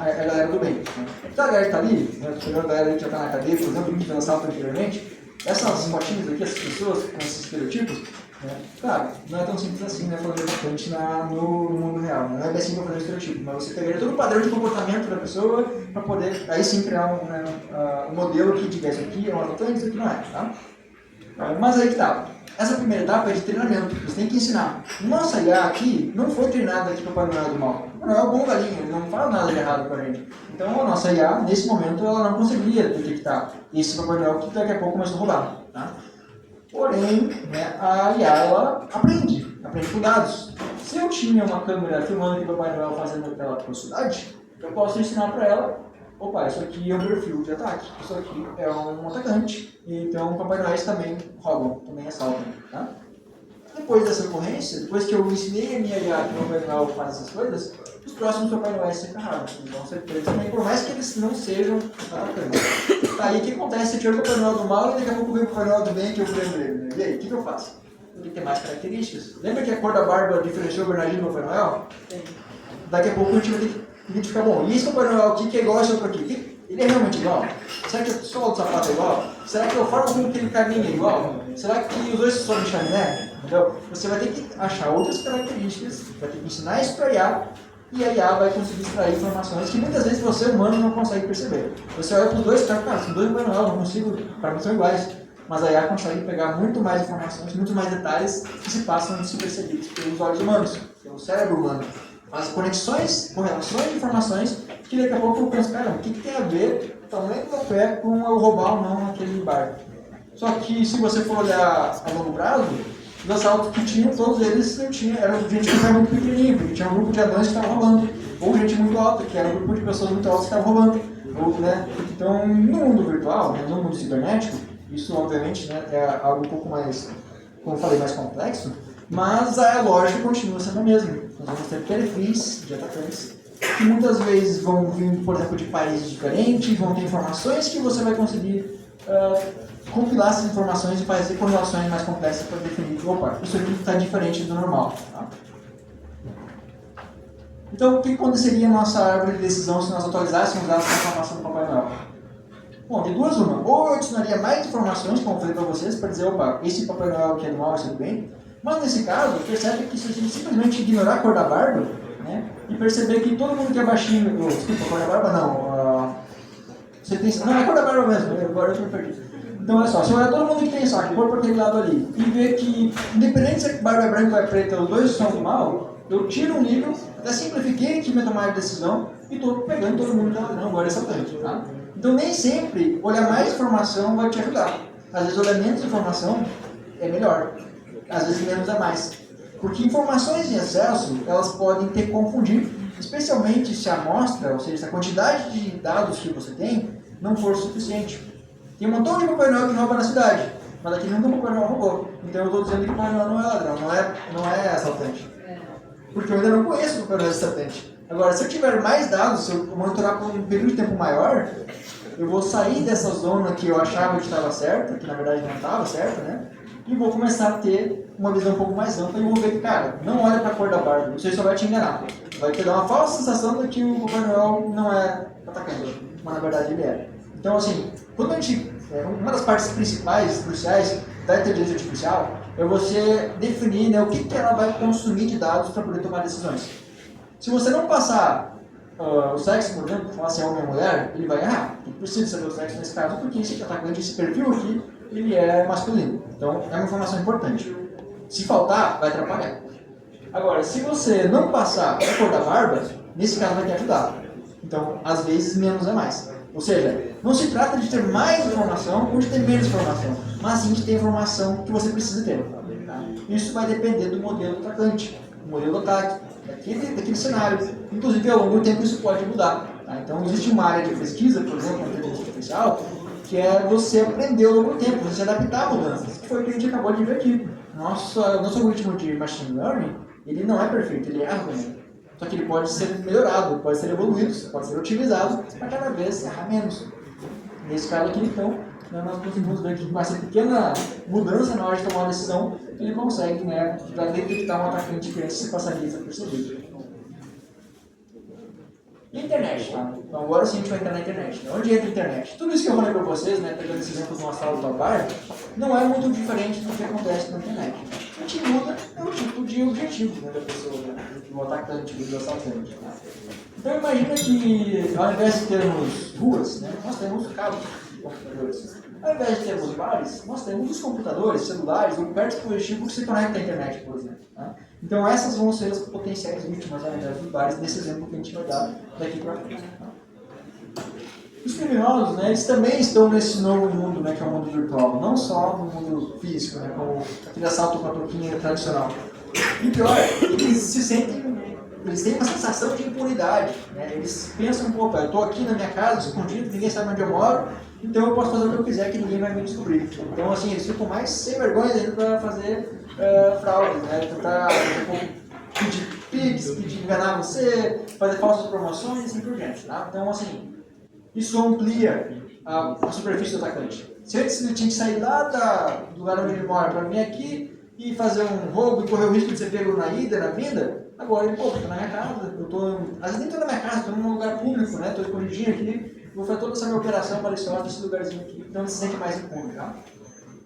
é a galera do bem. Né? Então a galera que está ali, né, a galera que já está na cadeia, por exemplo, que fez assalto anteriormente, essas fotinhas aqui, essas pessoas com esses estereotipos, Né? Claro, não é tão simples assim, né? Falando bastante no mundo real. Né? Não é bem simples fazer o estereotipo, mas você pegaria todo o padrão de comportamento da pessoa para poder, aí sim, criar um modelo que diga isso aqui é um adotante, isso aqui não é. Tá? Mas aí que tá. Essa primeira etapa é de treinamento, você tem que ensinar. Nossa IA aqui não foi treinada aqui para o Papai Noel do mal. O Papai Noel é bom galinho, ele não fala nada de errado para a gente. Então a nossa IA, nesse momento, ela não conseguiria detectar esse Papai Noel que daqui a pouco começou a roubar. Tá? Porém, né, a IA ela aprende com dados. Se eu tinha uma câmera filmando que o Papai Noel fazendo aquela atrocidade, eu posso ensinar para ela: opa, isso aqui é um perfil de ataque, isso aqui é um atacante, então Papai Noel também roubam, também assaltam. Tá? Depois dessa ocorrência, depois que eu ensinei a minha IA que o Papai Noel faz essas coisas, os próximos Papai Noel se ferraram, vão ser presos também, por mais que eles não sejam atacantes. Tá, aí o que acontece? Eu tiro o Papai Noel do mal e daqui a pouco vem o Papai Noel do bem que eu prendo ele. Né? E aí, o que eu faço? Eu tenho que ter mais características. Lembra que a cor da barba diferenciou o Bernardino do Papai Noel? Sim. Daqui a pouco a gente vai ter que identificar, bom, e esse Papai Noel aqui que é igual a esse outro aqui? Ele é realmente igual? Será que a sola do sapato é igual? Será que a forma como ele caminha é igual? Será que os dois são de chaminé? Então, você vai ter que achar outras características, vai ter que ensinar isso para a IA, e a IA vai conseguir extrair informações que muitas vezes você, humano, não consegue perceber. Você olha para os dois e fala: cara, são dois Papai Noel, não consigo, para mim são iguais. Mas a IA consegue pegar muito mais informações, muito mais detalhes que se passam despercebidos pelos olhos humanos, pelo cérebro humano. As conexões, correlações de informações que daqui a pouco eu penso: cara, o que tem a ver o tamanho do meu pé com eu roubar ou não aquele bar? Só que se você for olhar a longo prazo, os assaltos que tinham, todos eles não tinham, eram gente que era muito pequenininho, porque tinha um grupo de anões que estava roubando, ou gente muito alta, que era um grupo de pessoas muito altas que estavam roubando. Ou, né? Então, no mundo virtual, né, no mundo cibernético, isso obviamente, né, é algo um pouco mais, como eu falei, mais complexo, mas a lógica continua sendo a mesma. Nós vamos ter perfis de atacantes que muitas vezes vão vir, por exemplo, de países diferentes, vão ter informações que você vai conseguir compilar essas informações e fazer correlações mais complexas para definir que, opa, isso aqui está diferente do normal. Tá? Então, o que aconteceria na nossa árvore de decisão se nós atualizássemos essa informação do Papai Noel? Bom, de duas uma. Ou eu adicionaria mais informações, como eu falei para vocês, para dizer: opa, esse Papai Noel aqui é do mal, esse é do bem. Mas nesse caso, percebe que se a gente simplesmente ignorar a cor da barba, né, e perceber que todo mundo que é baixinho, desculpa, a cor da barba não, você tem, não, é a cor da barba mesmo, agora eu me perdi. Então olha só, se olhar todo mundo que tem saco, cor para aquele lado ali, e ver que, independente se a barba é branca ou é preta, os dois são do mal, eu tiro um nível, até simplifiquei aqui minha tomada de decisão, e estou pegando todo mundo da não, agora é saltante, tá? Então nem sempre olhar mais informação vai te ajudar. Às vezes olhar menos informação é melhor. Às vezes menos é mais. Porque informações em excesso, elas podem te confundir, especialmente se a amostra, ou seja, se a quantidade de dados que você tem, não for suficiente. Tem um montão de Papai Noel que rouba na cidade, mas aqui nunca o Papai Noel roubou. Então eu estou dizendo que o Papai Noel não é ladrão, não é assaltante. Porque eu ainda não conheço o Papai Noel assaltante. Agora, se eu tiver mais dados, se eu monitorar por um período de tempo maior, eu vou sair dessa zona que eu achava que estava certa, que na verdade não estava certa, né? E vou começar a ter uma visão um pouco mais ampla e vou ver que, cara, não olha para a cor da barba, isso aí só vai te enganar. Vai te dar uma falsa sensação de que o Papai Noel não é atacante, mas na verdade ele é. Então, assim, quando a gente, uma das partes principais, cruciais da inteligência artificial é você definir, né, o que ela vai consumir de dados para poder tomar decisões. Se você não passar o sexo, por exemplo, falar se é homem ou mulher, ele vai errar. Ele precisa saber o sexo nesse caso, porque esse atacante, esse perfil aqui, ele é masculino. Então, é uma informação importante. Se faltar, vai atrapalhar. Agora, se você não passar a cor da barba, nesse caso vai te ajudar. Então, às vezes, menos é mais. Ou seja, não se trata de ter mais informação ou de ter menos informação, mas sim de ter informação que você precisa ter. Tá? Isso vai depender do modelo do atacante, do modelo do ataque, daquele cenário. Inclusive, ao longo do tempo, isso pode mudar. Tá? Então, existe uma área de pesquisa, por exemplo, na inteligência artificial, que é você aprender ao longo do tempo, você se adaptar a mudanças, que foi o que a gente acabou de ver aqui. Nosso algoritmo de machine learning, ele não é perfeito, ele erra também. Só que ele pode ser melhorado, pode ser evoluído, pode ser otimizado para cada vez errar menos. Nesse caso aqui, então, nós conseguimos ver que com essa pequena mudança na hora de tomar uma decisão, ele consegue, né, já detectar um atacante que antes se passaria desapercebido. E a internet, tá? Então agora sim a gente vai entrar na internet. Né? Onde entra a internet? Tudo isso que eu falei para vocês, né, pegando esse exemplo de uma sala do trabalho, não é muito diferente do que acontece na internet. O que muda é o tipo de objetivo, né, da pessoa, né, do atacante, do assaltante. Tá? Então imagina que ao invés de termos ruas, né, nós temos cabos de computadores. Ao invés de termos bares, nós temos os computadores, celulares, ou qualquer dispositivo que se conecta à internet, por exemplo. Tá? Então essas vão ser as potenciais vítimas, ao invés dos bares, desse exemplo que a gente vai dar daqui para frente. Tá? Os criminosos, né, eles também estão nesse novo mundo, né, que é o mundo virtual, não só no mundo físico, né, como aquele assalto com a toquinha tradicional. E pior, eles se sentem, eles têm uma sensação de impunidade, né, eles pensam, opa, eu estou aqui na minha casa, escondido, ninguém sabe onde eu moro, então eu posso fazer o que eu quiser que ninguém vai me descobrir. Então, assim, eles ficam mais sem vergonha ainda para fazer fraudes, né, tentar pedir pix, enganar você, fazer falsas promoções e assim por diante. Tá? Então, assim, isso amplia a superfície do atacante. Se antes ele tinha que sair lá do lugar onde ele mora para vir aqui e fazer um roubo e correr o risco de ser pego na ida, na vinda, agora ele, estou na minha casa, às vezes nem estou na minha casa, estou num lugar público, né? Estou escondidinho aqui, vou fazer toda essa minha operação maliciosa nesse lugarzinho aqui, então ele se sente mais impune, tá?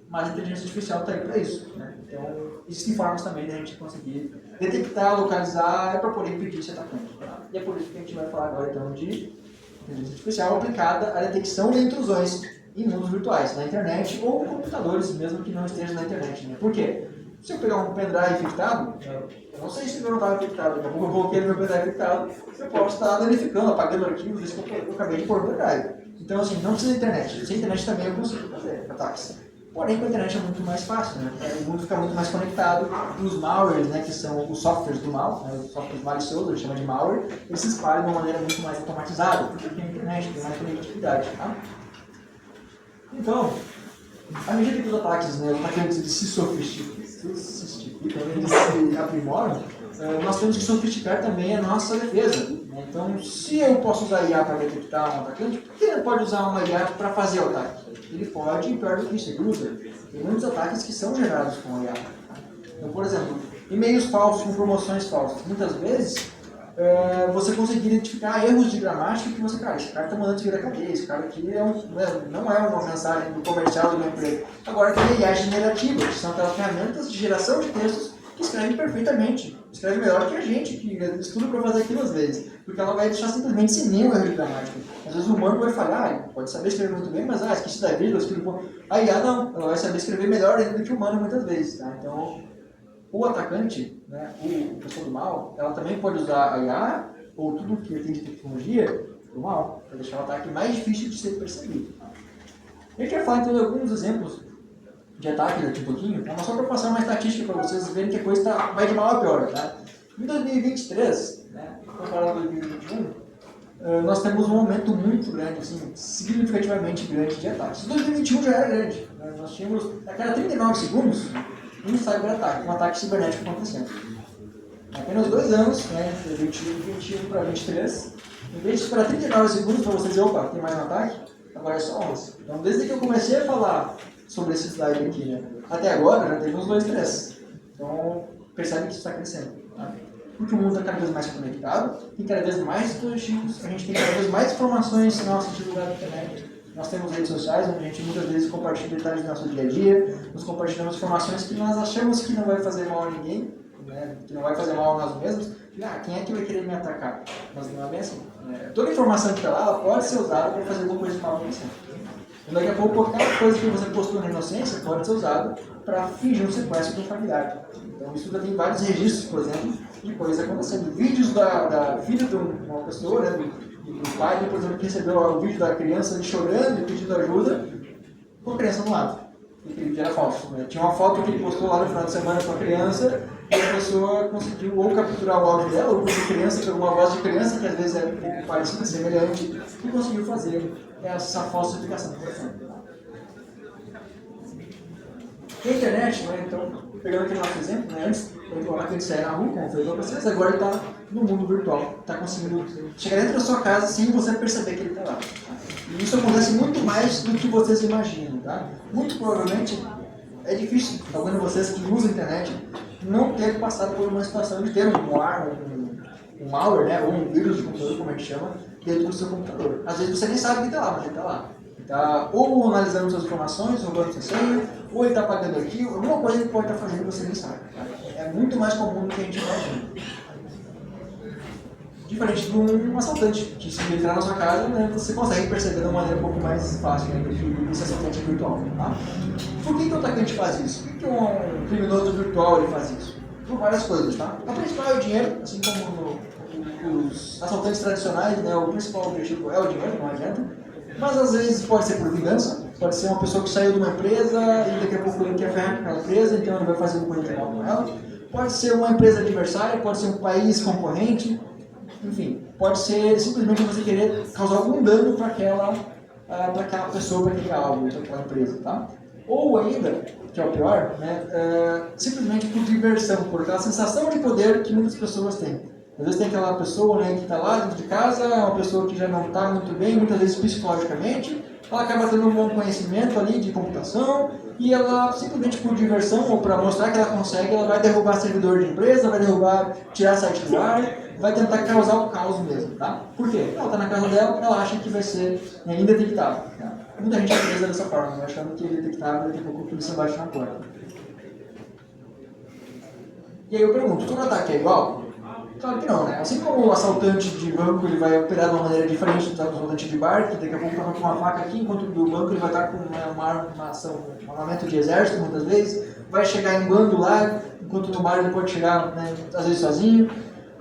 Mas a inteligência artificial está aí para isso, né? Então, existem formas também de a gente conseguir detectar, localizar, para poder impedir esse atacante. Tá? E é por isso que a gente vai falar agora, então, de inteligência artificial aplicada à detecção de intrusões em mundos virtuais, na internet ou em computadores, mesmo que não estejam na internet. Né? Por quê? Se eu pegar um pendrive infectado, eu não sei se ele não estava infectado, daqui a pouco eu coloquei no meu pendrive infectado, eu posso estar danificando, apagando arquivos, isso que eu acabei de pôr no pendrive. Então, assim, não precisa de internet. Sem internet também eu consigo fazer ataques. Porém, com a internet é muito mais fácil, né? O mundo fica muito mais conectado. Os malwares, né, que são os softwares do mal, né, os softwares maliciosos, a gente chama de malware, eles se espalham de uma maneira muito mais automatizada, porque tem internet, tem mais conectividade. Tá? Então, à medida que os ataques, né, os atacantes eles se sofisticam, eles se aprimoram, nós temos que sofisticar também a nossa defesa. Né? Então, se eu posso usar IA para detectar um atacante, por que ele não pode usar uma IA para fazer o ataque? Ele pode, e pior do que isso, ele usa. Tem muitos ataques que são gerados com a IA. Então, por exemplo, e-mails falsos com promoções falsas. Muitas vezes, você conseguir identificar erros de gramática que você, cara, esse cara está mandando te virar cadeia, esse cara aqui não é uma mensagem do comercial do meu emprego. Agora tem IA generativa, que são aquelas ferramentas de geração de textos que escrevem perfeitamente. Escreve melhor que a gente, que estuda para fazer aquilo às vezes. Porque ela vai deixar simplesmente sem nenhum erro de gramática. Às vezes o humano vai falhar, pode saber escrever muito bem, mas esqueci da vírgula, escrevi pouco. A IA não, ela vai saber escrever melhor ainda do que o humano muitas vezes. Tá? Então, o atacante, né, o pessoa do mal, ela também pode usar a IA ou tudo que tem de tecnologia do mal, para deixar o ataque mais difícil de ser percebido. Tá? A gente vai falar então de alguns exemplos de ataque daqui a pouquinho, mas só para passar uma estatística para vocês verem que a coisa vai de mal a pior. Tá? Em 2023, né, comparado com 2021, nós temos um aumento muito grande, assim, significativamente grande de ataques. Em 2021 já era grande. Né? Nós tínhamos, a cada 39 segundos, um cyber-ataque, um ataque cibernético acontecendo. Em apenas 2 anos, né, de 2021 para 2023, em vez de esperar 39 segundos para você dizer, opa, tem mais um ataque, agora é só 11. Então, desde que eu comecei a falar sobre esse slide aqui, né, até agora, já teve uns 2, 3. Então, percebe que isso está crescendo. Tá? Porque o mundo está cada vez mais conectado, tem cada vez mais dispositivos, a gente tem cada vez mais informações no nosso lugar da internet. Nós temos redes sociais, onde a gente muitas vezes compartilha detalhes do nosso dia a dia, nos compartilhamos informações que nós achamos que não vai fazer mal a ninguém, né? Que não vai fazer mal a nós mesmos. Quem é que vai querer me atacar? Mas não é bem assim. Né? Toda informação que está lá, ela pode ser usada para fazer alguma coisa de mal para você. E daqui a pouco, qualquer coisa que você postou na inocência pode ser usada para fingir um sequestro de um familiar. Então, isso já tem vários registros, por exemplo, de coisas acontecendo. Vídeos da filha de uma pessoa, né, do pai, por exemplo, que recebeu o vídeo da criança chorando e pedindo ajuda, com a criança do lado. E aquele vídeo era falso. Né? Tinha uma foto que ele postou lá no final de semana com a criança, e a pessoa conseguiu ou capturar o áudio dela, ou com a criança, pegou uma voz de criança, que às vezes é um pouco parecida, semelhante, e conseguiu fazer essa falsificação. E a internet, né? Então, pegando aqui o nosso exemplo, né? Antes o atacante sair na rua, como eu falei para vocês, agora ele está no mundo virtual, está conseguindo chegar dentro da sua casa sem você perceber que ele está lá. Tá? E isso acontece muito mais do que vocês imaginam. Tá? Muito provavelmente é difícil, alguns de vocês que usam a internet, não ter passado por uma situação de ter um malware, né? Ou um vírus de computador, como a gente chama, dentro do seu computador. Às vezes você nem sabe que está lá, mas ele está lá. tá ou analisando suas informações, roubando sua senha, ou ele está pagando aqui, alguma coisa que ele pode estar fazendo e você nem sabe. Tá? É muito mais comum do que a gente imagina. Diferente de um assaltante, que se ele entrar na sua casa, né, você consegue perceber de uma maneira um pouco mais fácil, né, do que esse assaltante virtual. Tá? Por que o atacante faz isso? Por que um criminoso virtual ele faz isso? Por várias coisas. Tá? A principal é o dinheiro, assim como os assaltantes tradicionais, né, o principal objetivo é o dinheiro, não adianta. Mas às vezes pode ser por vingança, pode ser uma pessoa que saiu de uma empresa e daqui a pouco ele quer ferrar com aquela empresa, então ele vai fazer uma coisa legal com ela. Pode ser uma empresa adversária, pode ser um país concorrente, enfim, pode ser simplesmente você querer causar algum dano para aquela pessoa, para aquele alvo, para aquela empresa, tá? Ou ainda, que é o pior, né, simplesmente por diversão, por aquela sensação de poder que muitas pessoas têm. Às vezes tem aquela pessoa, né, que está lá dentro de casa, uma pessoa que já não está muito bem, muitas vezes psicologicamente, ela acaba tendo um bom conhecimento ali de computação e ela simplesmente por diversão ou para mostrar que ela consegue, ela vai derrubar servidor de empresa, vai derrubar, tirar site do ar, vai tentar causar o caos mesmo, tá? Por quê? Ela está na casa dela, ela acha que vai ser indetectável. Tá? Muita gente é presa dessa forma, né, achando que é indetectável, daqui a pouco a polícia bate na porta. E aí eu pergunto, todo ataque é igual? Claro que não, né? Assim como o assaltante de banco ele vai operar de uma maneira diferente do assaltante de bar, que daqui a pouco está com uma faca aqui, enquanto do banco ele vai estar com um armamento de exército, muitas vezes, vai chegar em bando lá, enquanto no bar ele pode chegar, né, às vezes sozinho.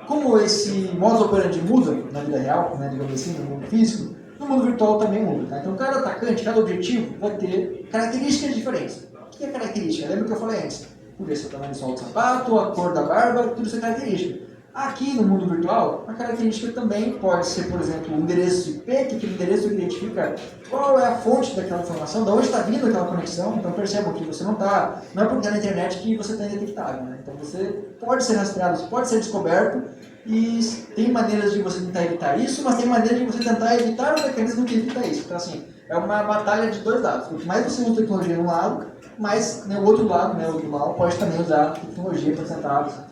Como esse modus operandi muda na vida real, né, digamos assim, no mundo físico, no mundo virtual também muda. Tá? Então cada atacante, cada objetivo vai ter características diferentes. O que é característica? Lembra que eu falei antes? Podia ser o tamanho do sol do sapato, a cor da barba, tudo isso é característica. Aqui no mundo virtual, a característica também pode ser, por exemplo, o endereço IP, que é aquele endereço que identifica qual é a fonte daquela informação, de onde está vindo aquela conexão. Então percebam que você não é porque está na internet que você está indetectável. Né? Então você pode ser rastreado, você pode ser descoberto e tem maneiras de você tentar evitar isso, mas tem maneiras de você tentar evitar o mecanismo que evita isso. Então assim, é uma batalha de dois lados. Quanto mais você usa tecnologia de um lado, mais o outro lado, né, o outro lado, pode também usar tecnologia para tentar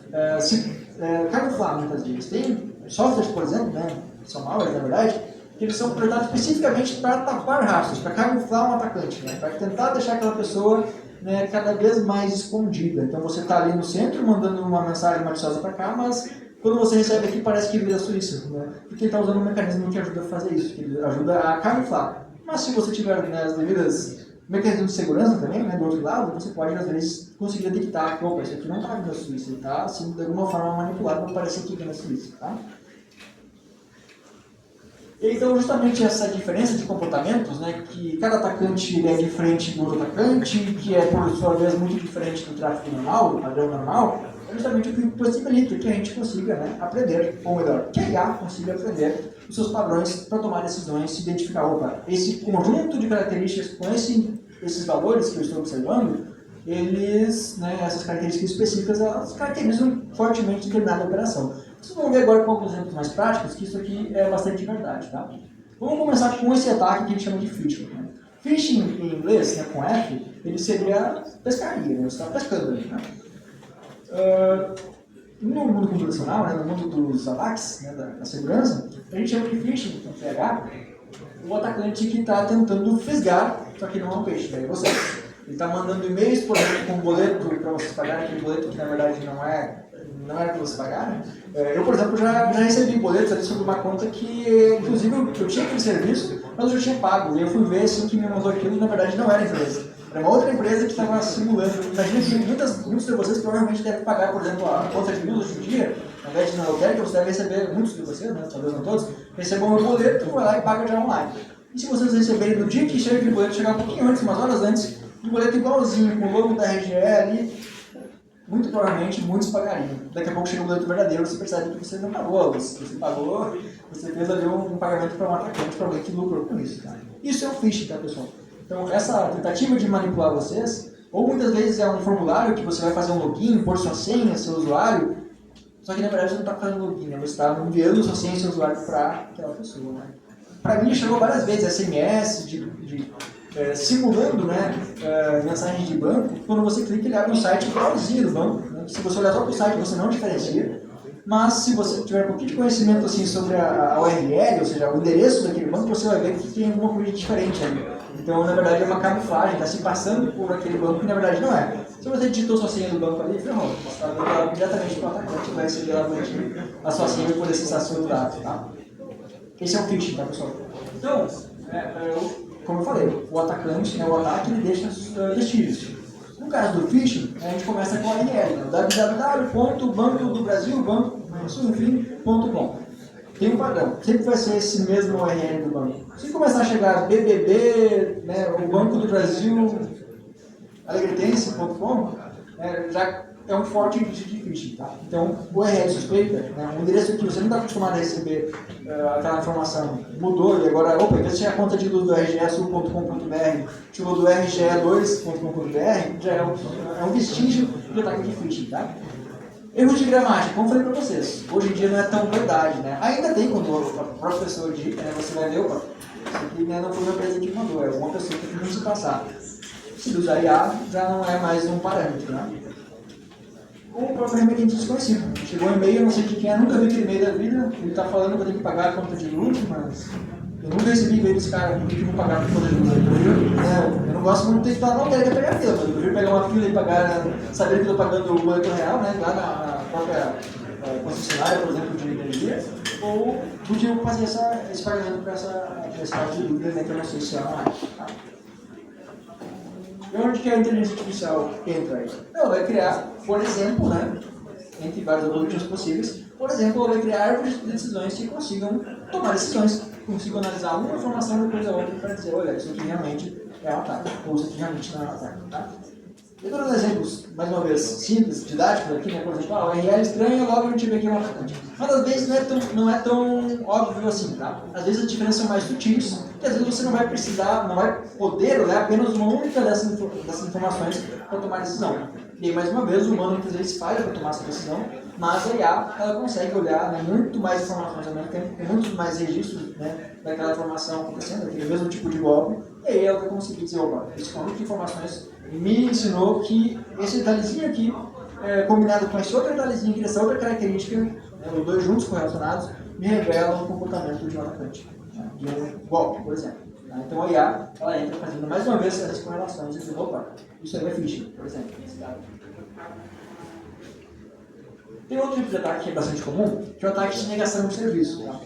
camuflar muitas vezes. Tem softwares, por exemplo, né, são malwares na verdade, que eles são projetados especificamente para tapar rastros, para camuflar um atacante, né, para tentar deixar aquela pessoa, né, cada vez mais escondida. Então você está ali no centro mandando uma mensagem maliciosa para cá, mas quando você recebe aqui parece que vira Suíça, né, porque ele está usando um mecanismo que ajuda a fazer isso, que ajuda a camuflar. Mas se você tiver, né, as devidas mecanismos de segurança também, né, do outro lado, você pode às vezes conseguir detectar que, opa, isso aqui não está vindo da Suíça, ele está assim, de alguma forma manipulado para parecer que vem da Suíça. Tá? Então, justamente essa diferença de comportamentos, né, que cada atacante é diferente do outro atacante, que é, por sua vez, muito diferente do tráfego normal, do padrão normal, é justamente o que possibilita que a gente consiga, né, aprender, ou melhor, que a IA consiga aprender os seus padrões para tomar decisões, se identificar, opa, esse conjunto de características com esses valores que eu estou observando, eles, né, essas características específicas, elas caracterizam fortemente determinada operação. Vocês vão ver agora com alguns exemplos mais práticos que isso aqui é bastante verdade, tá? Vamos começar com esse ataque que a gente chama de phishing. Né? Phishing em inglês, né, com F, ele seria pescaria, né? Você está pescando ali, né? No mundo computacional, né, no mundo dos ataques, né, da segurança, a gente chama de phishing, com PH, o atacante que está tentando fisgar, só que não é um peixe, daí você. Ele está mandando e-mails, por exemplo, com um boleto para vocês pagarem, aquele boleto que na verdade não é para vocês pagarem. Eu, por exemplo, já recebi boletos ali sobre uma conta que, inclusive, eu tinha aquele serviço, mas eu já tinha pago. E eu fui ver assim, que me mandou aquilo e na verdade não era empresa. Era uma outra empresa que estava simulando. Imagina que muitos de vocês provavelmente devem pagar, por exemplo, a conta de luz hoje em dia, ao invés de na lotérica, você deve receber, muitos de vocês, né, talvez não todos, recebam um boleto, vai lá e paga já online. E se vocês receberem no dia que chega aquele boleto, chegar um pouquinho antes, umas horas antes, um boleto igualzinho, com o logo da RGE ali, muito provavelmente muitos pagariam. Daqui a pouco chega o boleto verdadeiro, você percebe que você não pagou, você pagou, você fez ali um pagamento para um atacante, para alguém que lucrou com isso. Tá? Isso é o phishing, tá, pessoal? Então, essa tentativa de manipular vocês, ou muitas vezes é um formulário que você vai fazer um login, pôr sua senha, seu usuário, só que na verdade você não está fazendo login, né? Você está enviando sua senha e seu usuário para aquela pessoa. Né? Para mim, chegou várias vezes SMS, simulando, né, mensagens de banco. Quando você clica, ele abre um site igualzinho do banco. Né? Se você olhar só para o site, você não diferencia. Mas se você tiver um pouquinho de conhecimento assim, sobre a URL, ou seja, o endereço daquele banco, você vai ver que tem alguma coisa diferente ali. Então, na verdade, é uma camuflagem, está se passando por aquele banco que na verdade não é. Se você digitou sua senha do banco ali, ferrou. Você está dando ela diretamente para o atacante, vai receber ela a sua senha e poder acessar seus dados, tá? Esse é o phishing, tá, pessoal? Então, como eu falei, o atacante, né, o ataque, ele deixa vestígios. No caso do phishing, a gente começa com a URL, né? www.bancodobrasil.com. Tem um padrão, sempre vai ser esse mesmo URL do banco. Se começar a chegar BBB, né, o Banco do Brasil, alegretense.com, já é um forte indício de phishing, tá? Então, o URL suspeita, né, um endereço que você não está acostumado a receber aquela informação, mudou e agora, opa, em vez de ter a conta de luz do rgsul.com.br, tirou do rge2.com.br, já é um vestígio de ataque de phishing, tá? Erros de gramática, como eu falei para vocês, hoje em dia não é tão verdade, né? Ainda tem quando a própria pessoa digita, né, você vai ver, opa, isso aqui, né, não foi uma empresa que mandou, é uma pessoa que tem que se passar. Se usar IA, já não é mais um parâmetro, né? Ou o próprio remetente desconhecido. Chegou um e-mail, eu não sei de quem é, nunca vi aquele e-mail da vida, ele está falando que eu tenho que pagar a conta de luz, mas eu nunca recebi e-mail desse cara, por que eu vou pagar a conta de luz? Eu não gosto muito de estar não quero pegar fila, mas eu prefiro pegar uma fila e pagar, saber que estou pagando o boleto real, né, lá na própria concessionária, por exemplo, de energia, ou do que eu fazer esse pagamento para essa parte de dúvida, né, que eu não sei se é uma área. Tá? E onde que a inteligência artificial entra aí? Ela vai criar, por exemplo, né, entre vários algoritmos possíveis, por exemplo, ela vai criar árvores de decisões que consigam tomar decisões, consigam analisar uma informação depois da outra para dizer, olha, isso aqui realmente é um ataque, ou isso aqui realmente não é um ataque. Tá? Eu estou dando exemplos, mais uma vez, simples, didáticos aqui, né? Por exemplo, o URL estranho, logo a gente vê que é um atacante. Mas às vezes não é tão óbvio assim, tá? Às vezes as diferenças são mais sutis, e às vezes você não vai precisar, não vai poder olhar apenas uma única dessas informações para tomar decisão. E aí, mais uma vez, o humano muitas vezes falha para tomar essa decisão, mas a IA, ela consegue olhar, né, muito mais informações ao mesmo tempo, muitos mais registros, né, daquela informação acontecendo, daquele mesmo tipo de golpe, e aí ela vai conseguir dizer, opa, esse conjunto de informações me ensinou que esse detalhezinho aqui, combinado com esse outro detalhezinho aqui, essa outra característica, né, os dois juntos correlacionados, me revelam o comportamento de um atacante, né, de um golpe, por exemplo. Tá? Então a IA, ela entra fazendo mais uma vez essas correlações e dizendo, opa, isso aí é phishing, por exemplo. Tem outro tipo de ataque que é bastante comum, que é o ataque de negação de serviço. Tá?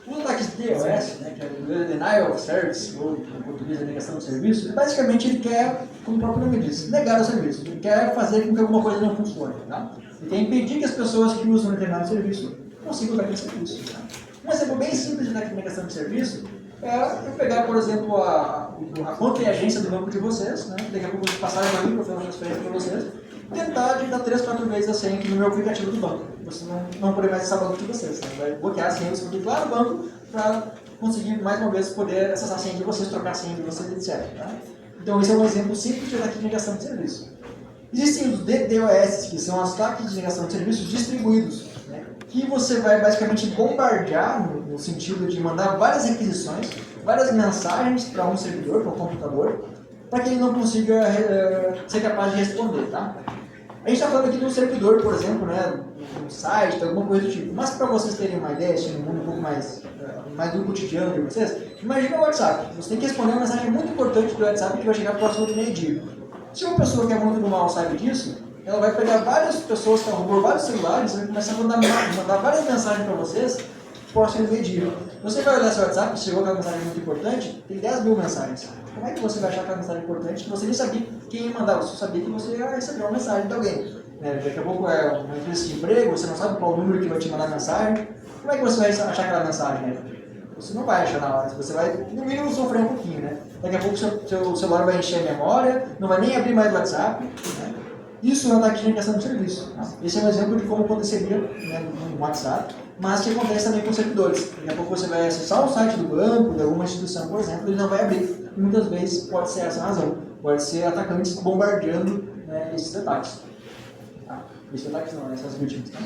Os ataques de DOS, né, que é o Denial of Service, ou em português a negação de serviço, basicamente ele quer, como o próprio nome diz, negar o serviço. Ele quer fazer com que alguma coisa não funcione. Tá? Ele quer impedir que as pessoas que usam um determinado serviço consigam usar aquele serviço. Tá? Um exemplo bem simples de ataque de negação de serviço é eu pegar, por exemplo, a conta e agência do banco de vocês, né? Daqui a pouco eu vou passar para mim, para fazer uma transferência para vocês, tentar digitar 3, 4 vezes a senha aqui no meu aplicativo do banco. Você não poder mais acessar o banco de vocês. Né? Vai bloquear a senha, você vai ter que ir lá no banco para conseguir, mais uma vez, poder acessar a senha de vocês, trocar a senha de vocês, etc. Tá? Então, esse é um exemplo simples de ataque de negação de serviço. Existem os DDoS, que são os ataques de negação de serviços distribuídos, né? Que você vai basicamente bombardear, no sentido de mandar várias requisições, várias mensagens para um servidor, para um computador, para que ele não consiga ser capaz de responder. Tá? A gente está falando aqui de um servidor, por exemplo, né, um site, alguma coisa do tipo. Mas para vocês terem uma ideia, um mundo um pouco mais do cotidiano de vocês, imagina o WhatsApp. Você tem que responder uma mensagem muito importante do WhatsApp que vai chegar próximo do meio-dia. Se uma pessoa que é muito do mal sabe disso, ela vai pegar várias pessoas que roubam vários celulares e vai começar a mandar várias mensagens para vocês próximo do meio-dia. Você vai olhar seu WhatsApp, chegou aquela mensagem muito importante, tem 10 mil mensagens. Como é que você vai achar aquela mensagem importante que você nem sabia quem ia mandar? Você sabia que você ia receber uma mensagem de alguém. Daqui a pouco é uma entrevista de emprego, você não sabe qual o número que vai te mandar a mensagem. Como é que você vai achar aquela mensagem? Né? Você não vai achar na hora, você vai, no mínimo, sofrer um pouquinho. Né? Daqui a pouco seu celular vai encher a memória, não vai nem abrir mais o WhatsApp. Né? Isso é um ataque de negação de serviço. Tá? Esse é um exemplo de como aconteceria, né, no WhatsApp, mas que acontece também com servidores. Daqui a pouco você vai acessar o site do banco, de alguma instituição, por exemplo, ele não vai abrir. E muitas vezes pode ser essa a razão. Pode ser atacantes bombardeando, né, esses ataques. Tá? Esses ataques não, essas vítimas. Tá?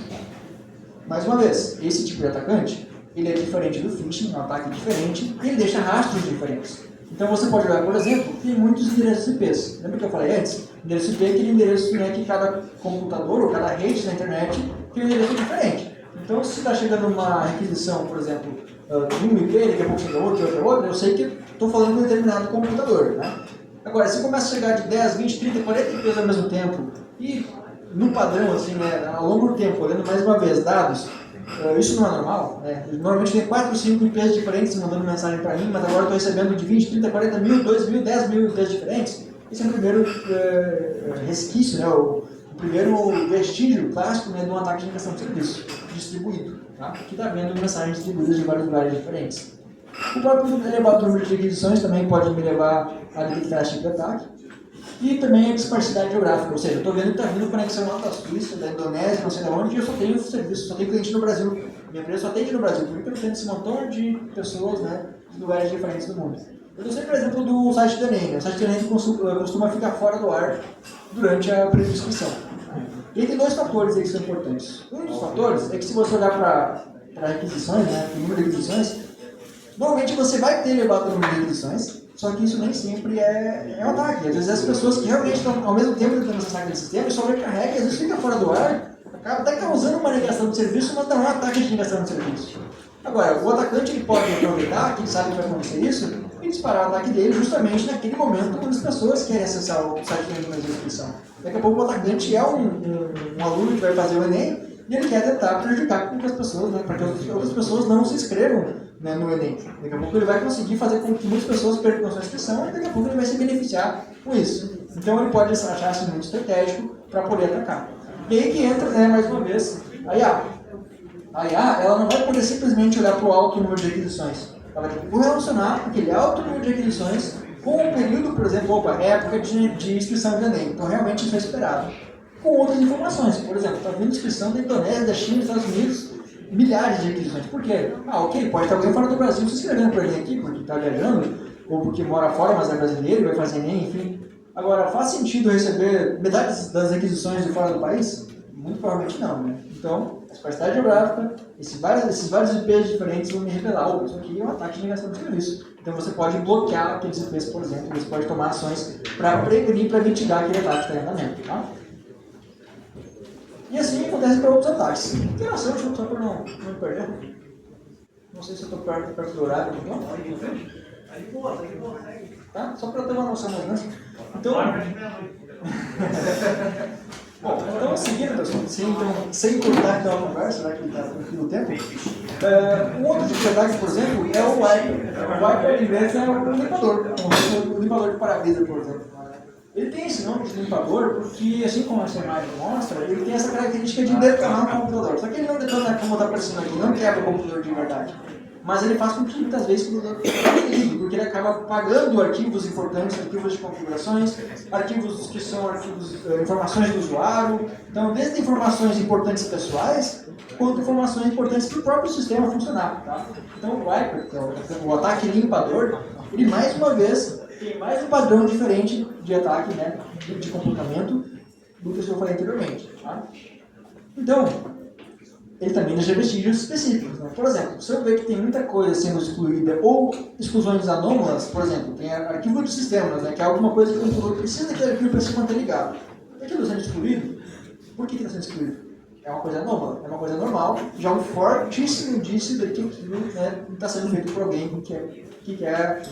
Mais uma vez, esse tipo de atacante, ele é diferente do phishing, é um ataque diferente, e ele deixa rastros diferentes. Então você pode olhar, por exemplo, tem muitos endereços IPs. Lembra que eu falei antes? Endereço IP é aquele endereço, né, que cada computador ou cada rede na internet tem um endereço diferente. Então, se está chegando uma requisição, por exemplo, de um IP, daqui a pouco chega outro, eu sei que estou falando de um determinado computador. Né? Agora, se começa a chegar de 10, 20, 30, 40 empresas ao mesmo tempo, e no padrão, assim, né, ao longo do tempo, olhando mais uma vez dados, isso não é normal. Né? Normalmente tem 4 ou 5 empresas diferentes mandando mensagem para mim, mas agora estou recebendo de 20, 30, 40 mil, 2 mil, 10 mil empresas diferentes. Esse é o primeiro resquício, né, o primeiro vestígio clássico, né, de um ataque de negação de serviço distribuído, tá? Que está vendo mensagens distribuídas de vários lugares diferentes. O próprio elevado número de requisições também pode me levar a detectar esse tipo de ataque. E também a disparcidade geográfica, ou seja, eu estou vendo que está vindo conexão lá da Suíça, da Indonésia, não sei de onde, e eu só tenho serviço, só tenho cliente no Brasil. Minha empresa só atende no Brasil, porque eu tenho esse montão de pessoas, né, de lugares diferentes do mundo. Eu estou sempre, por exemplo, do site do Enem. O site do Enem costuma ficar fora do ar durante a pré-inscrição. E aí tem 2 fatores aí que são importantes. Um dos fatores é que se você olhar para requisições, né, o número de requisições, normalmente você vai ter elevado o número de requisições, só que isso nem sempre é um ataque. Às vezes as pessoas que realmente estão ao mesmo tempo tentando acessar aquele sistema sobrecarrega, às vezes fica fora do ar, acaba até causando uma negação de serviço, mas não é um ataque de negação de serviço. Agora, o atacante ele pode aproveitar, que ele sabe que vai acontecer isso, e disparar o ataque dele justamente naquele momento quando as pessoas querem acessar o site do Enem de inscrição. Daqui a pouco o atacante é um aluno que vai fazer o Enem e ele quer tentar prejudicar com que as pessoas, né, para que outras pessoas não se inscrevam, né, no Enem. Daqui a pouco ele vai conseguir fazer com que muitas pessoas percam a sua inscrição e daqui a pouco ele vai se beneficiar com isso. Então ele pode achar isso muito estratégico para poder atacar. E aí que entra, né, mais uma vez, a IA. A IA ela não vai poder simplesmente olhar para o alto número de requisições. Ela vai correlacionar aquele alto número de requisições com o período, por exemplo, época de inscrição do Enem. Então, realmente, isso é esperado. Com outras informações. Por exemplo, está vindo inscrição da Indonésia, da China, dos Estados Unidos, milhares de requisições. Por quê? Ok, pode estar alguém fora do Brasil se inscrevendo para o Enem aqui, porque está viajando, ou porque mora fora, mas é brasileiro, vai fazer Enem, enfim. Agora, faz sentido receber metade das requisições de fora do país? Muito provavelmente não, né? Então, a disparcidade geográfica, esses vários IPs diferentes vão me revelar, isso aqui é um ataque de negação de serviço. Então você pode bloquear aqueles IPs, por exemplo, você pode tomar ações para prevenir, para mitigar aquele ataque que está em andamento, tá? E assim acontece para outros ataques. Interação, deixa eu só para não me perder. Não sei se eu estou perto do horário, não? Aí boa, Tá? Só para ter uma noção mais, né? Então... Bom, então seguindo, pessoal, sem cortar então a conversa, né, que está no tempo, um outro tipo de ataque, por exemplo, é o wiper. O wiper, em inglês, é o limpador. O limpador de para-brisa, por exemplo. Ele tem esse nome de limpador porque, assim como essa imagem mostra, ele tem essa característica de detonar o computador. Só que ele não detona como está aparecendo aqui, não quebra o computador de verdade. Mas ele faz com que muitas vezes o computador fique ligue, porque ele acaba apagando arquivos importantes, arquivos de configurações, arquivos que são informações do usuário. Então, desde informações importantes pessoais, quanto informações importantes para o próprio sistema funcionar. Tá? Então, o wiper, o ataque limpador, ele mais uma vez tem mais um padrão diferente de ataque, né, de comportamento do que eu falei anteriormente. Tá? Então, ele também deixa vestígios específicos. Né? Por exemplo, se eu ver que tem muita coisa sendo excluída ou exclusões anômalas, por exemplo, tem arquivo de sistemas, né, que é alguma coisa que o computador precisa daquele arquivo para se manter ligado. Aquilo sendo excluído, por que está sendo excluído? É uma coisa anômala, é uma coisa normal, já é um fortíssimo indício de que aquilo, né, está sendo feito por alguém que quer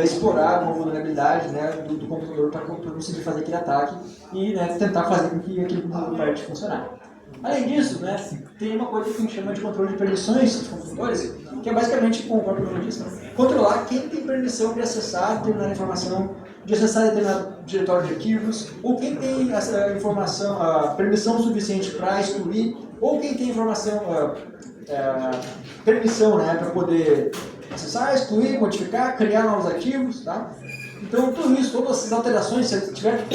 explorar uma vulnerabilidade, né, do computador para conseguir fazer aquele ataque e, né, tentar fazer com que aquele computador pare de funcionar. Além disso, né, tem uma coisa que a gente chama de controle de permissões dos computadores, que é basicamente, como o próprio nome diz, controlar quem tem permissão de acessar determinada informação, de acessar determinado diretório de arquivos, ou quem tem essa informação, permissão suficiente para excluir, ou quem tem permissão, né, para poder acessar, excluir, modificar, criar novos arquivos, tá? Então, tudo isso, todas essas alterações, se tiver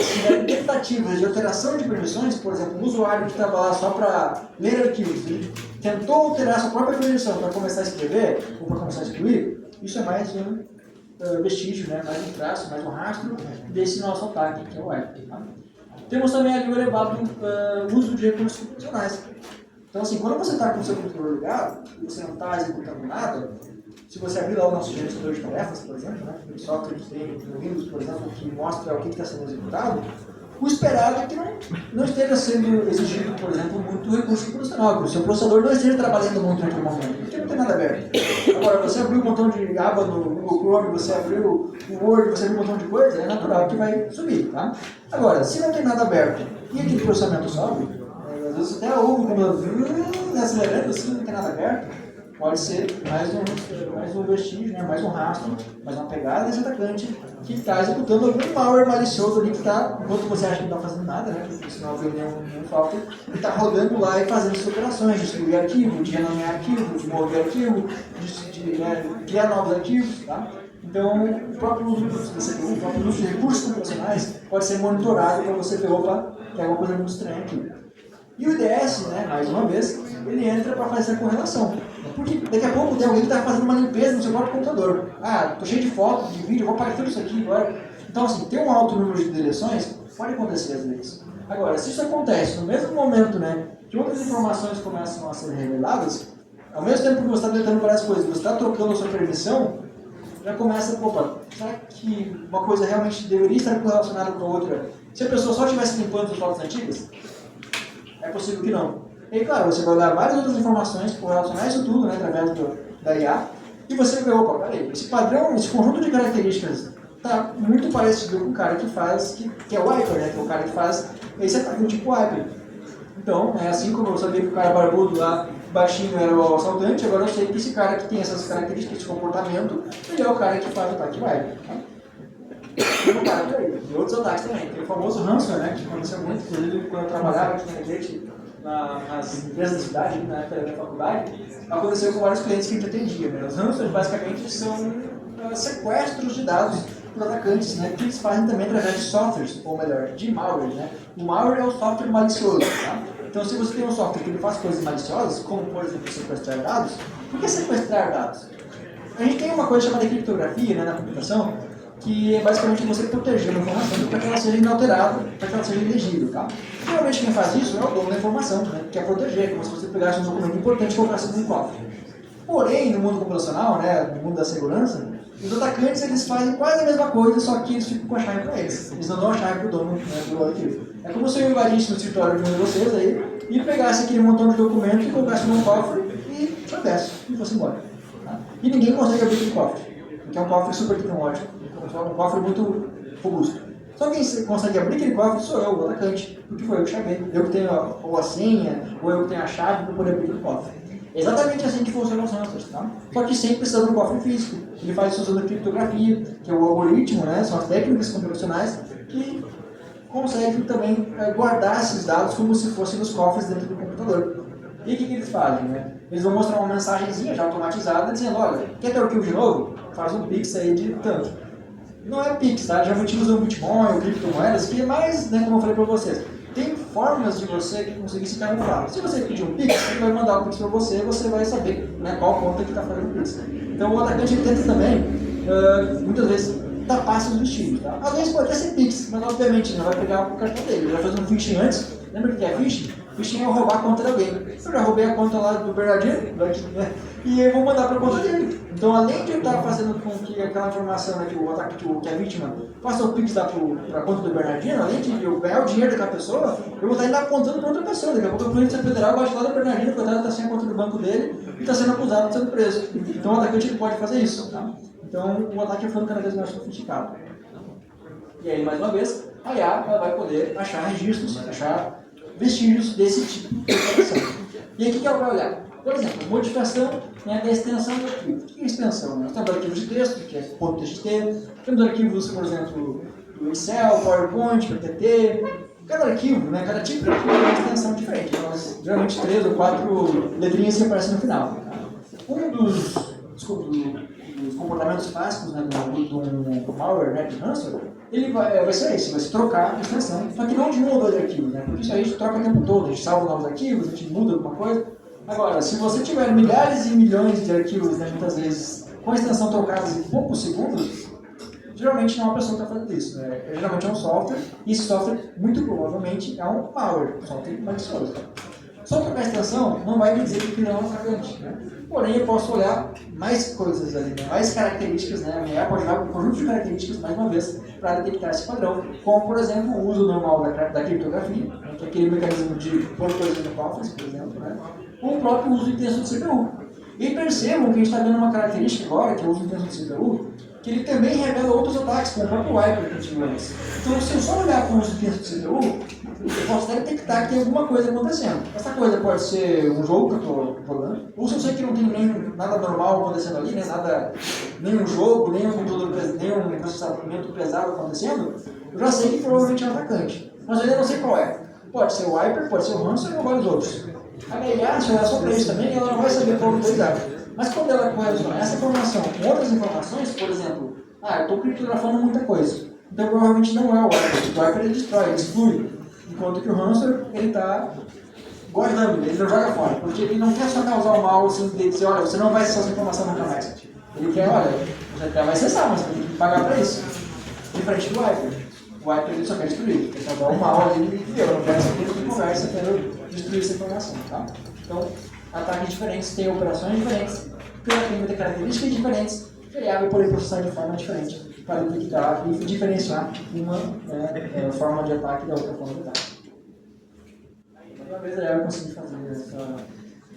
tentativas de alteração de permissões, por exemplo, um usuário que estava lá só para ler arquivos, ele tentou alterar sua própria permissão para começar a escrever ou para começar a excluir, isso é mais um vestígio, né? Mais um traço, mais um rastro desse nosso ataque, que é o wiper. Tá? Temos também ali o elevado uso de recursos computacionais. Então, assim, quando você está com o seu computador ligado e você não está executando nada, se você abrir lá o nosso gerenciador de tarefas, por exemplo, né, o software que tem no Windows, por exemplo, que mostra o que está sendo executado, O esperado é que não esteja sendo exigido, por exemplo, muito recurso computacional, que o seu processador não esteja trabalhando muito naquele momento, porque não tem nada aberto. Agora, você abriu um montão de aba no Google Chrome, você abriu o Word, você abriu um montão de coisa, é natural que vai subir, tá? Agora, se não tem nada aberto e aquele processamento sobe, às vezes até ouve o computador acelerando, assim, não tem nada aberto, pode ser mais um vestígio, né? Mais um rastro, mais uma pegada desse atacante que está executando algum malware malicioso ali que está, enquanto você acha que não está fazendo nada, né? Porque senão não vê nenhum software, ele está rodando lá e fazendo essas operações, de distribuir arquivo, de renomear arquivo, de mover arquivo, de criar novos arquivos, tá? Então, o próprio uso o próprio uso de recursos computacionais pode ser monitorado para você ver, opa, tem alguma coisa muito estranha aqui. E o IDS, né, mais uma vez, ele entra para fazer essa correlação. Porque daqui a pouco tem alguém que está fazendo uma limpeza no seu próprio computador. Ah, estou cheio de fotos, de vídeo, vou apagar tudo isso aqui agora. Então, assim, ter um alto número de direções pode acontecer às vezes. Agora, se isso acontece no mesmo momento, né, que outras informações começam a ser reveladas, ao mesmo tempo que você está tentando várias coisas, você está trocando a sua permissão, já começa, opa, será que uma coisa realmente deveria estar correlacionada com a outra? Se a pessoa só estivesse limpando as fotos antigas, é possível que não. E claro, você vai olhar várias outras informações correlacionar isso tudo, né, através da IA, e você vê, opa, peraí, esse padrão, esse conjunto de características está muito parecido com o cara que faz, que é o wiper, né, que é o cara que faz esse ataque do tipo wiper. Então, é assim como eu sabia que o cara barbudo lá, baixinho, era o assaltante, agora eu sei que esse cara que tem essas características de comportamento, ele é o cara que faz o ataque wiper. Tá? E outros ataques também. Tem o famoso ransomware, né, que aconteceu muito, inclusive quando eu trabalhava aqui na Rede, nas empresas da cidade, na época da faculdade, aconteceu com vários clientes que a gente atendia. Né? Os ransomwares basicamente são sequestros de dados por atacantes, né, que eles fazem também através de softwares, ou melhor, de malware. Né? O malware é o software malicioso. Tá? Então, se você tem um software que ele faz coisas maliciosas, como por exemplo sequestrar dados, por que sequestrar dados? A gente tem uma coisa chamada criptografia, né, na computação, que é basicamente você proteger uma informação para que ela seja inalterada, para que ela seja ilegível. Tá? Geralmente quem faz isso é o dono da informação, né, que quer proteger, como se você pegasse um documento importante e colocasse no cofre. Porém, no mundo computacional, né, no mundo da segurança, os atacantes eles fazem quase a mesma coisa, só que eles ficam com a chave para eles. Eles não dão a chave para o dono, né, do arquivo. É como se eu invadisse no escritório de um de vocês aí, e pegasse aquele montão de documentos e colocasse num cofre e soubesse, e fosse embora. Tá? E ninguém consegue abrir aquele cofre, porque é um cofre super tecnológico, um cofre muito robusto. Só quem consegue abrir aquele cofre sou eu, o atacante, porque foi eu que chamei. Eu que tenho ou a senha, ou eu que tenho a chave para poder abrir aquele cofre. É exatamente assim que funcionam os ransomwares, tá? Só que sem precisar de um cofre físico. Ele faz isso usando criptografia, que é o algoritmo, né? São as técnicas computacionais que conseguem também guardar esses dados como se fossem nos cofres dentro do computador. E o que eles fazem, né? Eles vão mostrar uma mensagenzinha já automatizada dizendo, olha, quer ter o arquivo de novo? Faz um Pix aí de tanto. Não é Pix, tá? Geralmente usam o Bitcoin ou criptomoedas, que é mais, né, como eu falei para vocês, tem formas de você conseguir se camuflar. Se você pedir um Pix, ele vai mandar o Pix para você e você vai saber, né, qual conta que está fazendo o Pix. Então o atacante tenta também, muitas vezes, tapar seus vestidos. Tá? Às vezes pode até ser Pix, mas obviamente não vai pegar o cartão dele. Ele vai fazer um phishing antes. Lembra o que é phishing? Phishing é roubar a conta de alguém. Eu já roubei a conta lá do Bernardino, né? E eu vou mandar para a conta dele. Então, além de eu estar fazendo com que aquela informação, né, que o ataque, que a vítima faça o Pix para a conta do Bernardino, além de eu ganhar o dinheiro daquela pessoa, eu vou estar ainda apontando para outra pessoa. Daqui a pouco o Polícia Federal vai lá do Bernardino, coitado, está sem a conta do banco dele e está sendo acusado de ser preso. Então, o atacante ele pode fazer isso. Tá? Então, o ataque é ficando cada vez mais sofisticado. E aí, mais uma vez, a IA ela vai poder achar registros, achar vestígios desse tipo de operação. E aí, o que ela vai olhar? Por exemplo, modificação, né, da extensão do arquivo. O que é extensão? Nós temos arquivos de texto, que é .txt, temos arquivos, por exemplo, do Excel, PowerPoint, PPT. Cada arquivo, né, cada tipo de arquivo tem uma extensão diferente. Então, geralmente 3 ou 4 letrinhas que aparecem no final. Um dos comportamentos básicos, né, do malware, né, de ransomware, ele vai ser esse, vai se trocar a extensão, só que não de um ou dois arquivos, né, porque isso aí a gente troca o tempo todo, a gente salva novos arquivos, a gente muda alguma coisa. Agora, se você tiver milhares e milhões de arquivos, né, muitas vezes com a extensão trocadas em poucos segundos, geralmente não é uma pessoa que está fazendo isso, né? Geralmente é um software, e esse software, muito provavelmente, é um malware, um software malicioso. Só trocar a extensão não vai me dizer que não é um atacante, né? Porém, eu posso olhar mais coisas ali, né? Mais características, né? A minha pode olhar um conjunto de características, mais uma vez, para detectar esse padrão, como, por exemplo, o uso normal da criptografia, né, que é aquele mecanismo de pôr coisas no cofre, por exemplo, né, ou o próprio uso intenso de CPU. E percebam que a gente está vendo uma característica agora, que é o uso intenso de CPU, que ele também revela outros ataques, como o próprio wiper que a gente viu antes. Então, se eu só olhar para o uso intenso de CPU, eu posso até detectar que tem alguma coisa acontecendo. Essa coisa pode ser um jogo que eu estou jogando, ou se eu sei que não tem nem nada normal acontecendo ali, nem um jogo, nem um computador, nem um processamento pesado acontecendo, eu já sei que provavelmente é um atacante. Mas eu ainda não sei qual é. Pode ser o wiper, pode ser o ransomware ou vários outros. A IA, se olhar só para isso também, ela não vai saber qual utilizar. Mas quando ela correlaciona essa informação com outras informações, por exemplo, eu estou criptografando muita coisa. Então provavelmente não é o wiper. O wiper ele destrói, ele exclui. Enquanto que o ransomware, ele está guardando, ele não joga fora. Porque ele não quer só causar o mal, assim, de dizer, olha, você não vai acessar essa informação nunca mais. Ele quer, olha, você até vai acessar, mas você tem que pagar para isso. Diferente do wiper. O wiper ele só quer destruir, ele quer causar o mal ali e eu não quero saber que conversa, quero destruir essa informação, tá? Então, ataques diferentes têm operações diferentes, tem muitas características diferentes, ele abre poder processar de forma diferente para detectar e diferenciar uma forma de ataque da outra forma de ataque. Uma vez ele vai conseguir fazer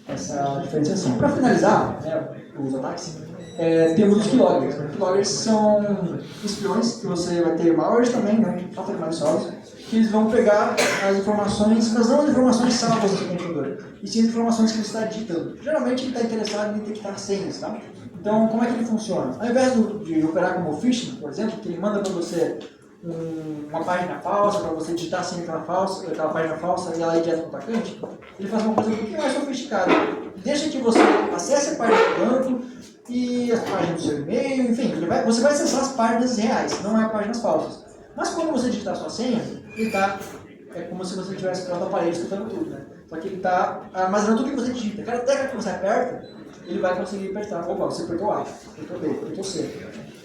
essa diferenciação. Para finalizar, os ataques, temos os keyloggers. Os keyloggers são espiões que você vai ter malwares também, né? Software maliciosos, que eles vão pegar as informações, mas não as informações salvas do seu computador, e sim as informações que você está digitando. Geralmente ele está interessado em detectar senhas, tá? Então, como é que ele funciona? Ao invés de operar como phishing, por exemplo, que ele manda para você uma página falsa, para você digitar assim aquela página falsa e ela ir direto para o atacante, ele faz uma coisa um pouquinho mais sofisticada. Deixa que você acesse a página do banco e as páginas do seu e-mail, enfim, você vai acessar as páginas reais, não é páginas falsas. Mas quando você digitar sua senha, é como se você estivesse pelo aparelho escutando tudo, né? Só que ele está armazenando tudo que você digita. Cada tecla que você aperta, ele vai conseguir apertar. Opa, você apertou A, apertou B, apertou C.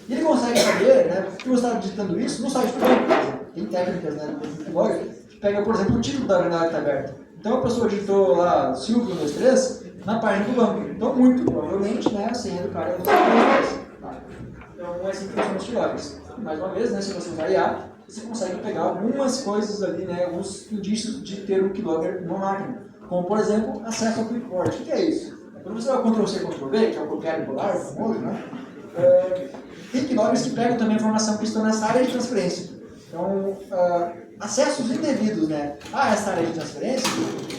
E ele consegue saber, né, que você está digitando isso no site do banco, por exemplo. Tem técnicas, né, agora, que pega, por exemplo, o título da janela que está aberta. Então a pessoa digitou lá Silvio 123 na página do banco. Então, muito provavelmente, né, a senha do cara é o Silvio. Então, é assim que funciona os keyloggers. Mais uma vez, né, se você usar IA, você consegue pegar algumas coisas ali, né, alguns indícios de ter um keylogger numa máquina. Como, por exemplo, acesso ao clipboard. O que é isso? Quando você vai Ctrl-C, Ctrl-V, que é o copiar e colar, famoso, né? Tem keyloggers que pegam também a informação que estão nessa área de transferência. Então, acessos indevidos, né, a essa área de transferência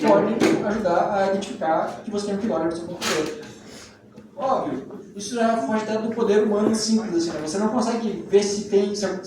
podem ajudar a identificar que você tem um keylogger no seu computador. Óbvio, isso já foge até do poder humano simples, assim, né? Você não consegue ver se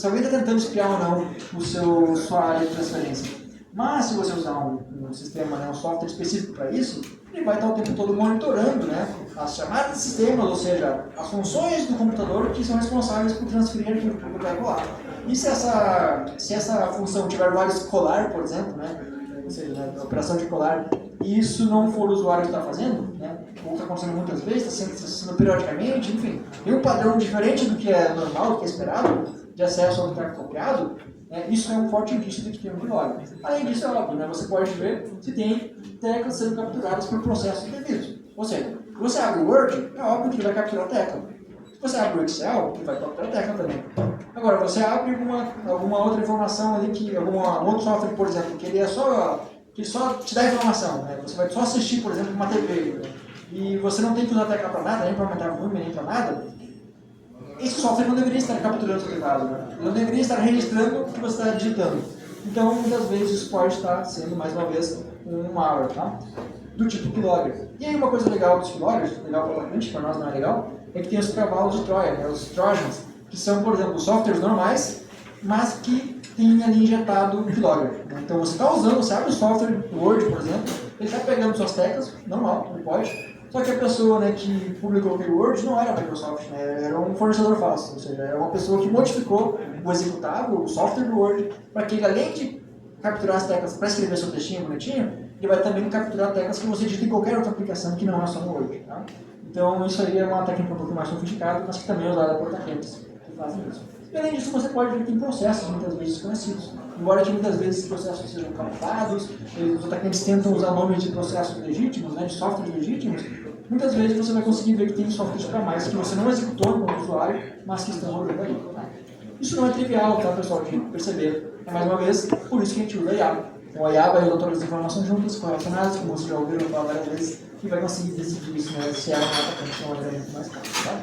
alguém está tentando espiar ou não sua área de transferência. Mas se você usar um sistema, né, um software específico para isso, ele vai estar o tempo todo monitorando, né, as chamadas de sistemas, ou seja, as funções do computador que são responsáveis por transferir aquilo que vai rolar. E se essa função tiver vários colar, por exemplo, né, ou seja, né, operação de colar, e isso não for o usuário que está fazendo, né, ou está acontecendo muitas vezes, está sendo acessando periodicamente, enfim, tem um padrão diferente do que é normal, do que é esperado, de acesso ao que está copiado, isso é um forte indício de que tem um keylogger. Além disso, é óbvio, né, você pode ver se tem teclas sendo capturadas por processos indevidos. Ou seja, se você abre o Word, é óbvio que ele vai capturar a tecla. Se você abre o Excel, ele vai capturar a tecla também. Agora, você abre alguma outra informação ali, algum outro software, por exemplo, que só te dá informação, né? Você vai só assistir, por exemplo, uma TV, né? E você não tem que usar a tecla para nada, nem para aumentar o volume, nem para nada. Esse software não deveria estar capturando o seu teclado, né? Ele não deveria estar registrando o que você está digitando. Então, muitas vezes, isso pode estar sendo, mais uma vez, um malware, tá? Do tipo keylogger. E aí, uma coisa legal dos keyloggers, legal para o atacante, para nós não é legal, é que tem os cavalos de Troia, né? Os Trojans, que são, por exemplo, softwares normais, mas que tem ali injetado o keylogger. Então, você está usando, você abre o software, o Word, por exemplo, ele está pegando suas teclas, normal, ele pode. Só que a pessoa, né, que publicou aquele Word não era a Microsoft, né, era um fornecedor falso, ou seja, era uma pessoa que modificou o executável, o software do Word, para que ele, além de capturar as teclas para escrever seu textinho bonitinho, ele vai também capturar teclas que você digita em qualquer outra aplicação que não é só no Word. Tá? Então, isso aí é uma técnica um pouco mais sofisticada, mas que também é usada por atacantes que fazem isso. E além disso, você pode ver que tem processos muitas vezes desconhecidos. Embora que muitas vezes esses processos sejam camuflados, os atacantes tentam usar nomes de processos legítimos, né, de softwares legítimos, muitas vezes você vai conseguir ver que tem softwares para mais que você não executou como usuário, mas que estão rodando ali. Tá? Isso não é trivial, tá, pessoal, de perceber. É mais uma vez, por isso que a gente usa a IA. Então a IA vai usar todas as informações juntas, correlacionadas, como vocês já ouviram falar várias vezes, e vai conseguir decidir isso, né, se é um atacante de uma maneira muito mais fácil, tá?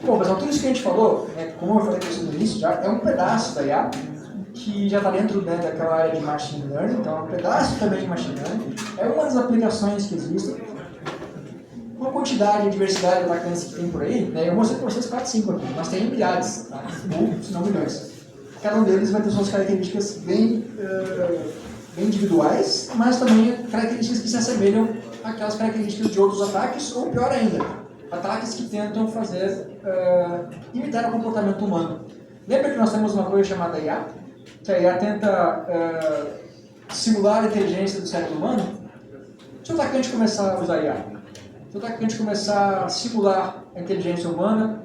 Bom, pessoal, tudo isso que a gente falou, né, como eu falei para vocês no início, já é um pedaço da IA, que já está dentro, né, daquela área de Machine Learning, então é um pedaço também de Machine Learning, é uma das aplicações que existem, uma quantidade e diversidade de atacantes que tem por aí, né, eu mostrei para vocês 4, 5 aqui, mas tem milhares, tá? Ou, se não milhões. Cada um deles vai ter suas características bem individuais, mas também características que se assemelham àquelas características de outros ataques, ou pior ainda, ataques que tentam imitar o comportamento humano. Lembra que nós temos uma coisa chamada IA? Que a IA tenta simular a inteligência do cérebro humano? Se o atacante começar a usar IA, se o atacante começar a simular a inteligência humana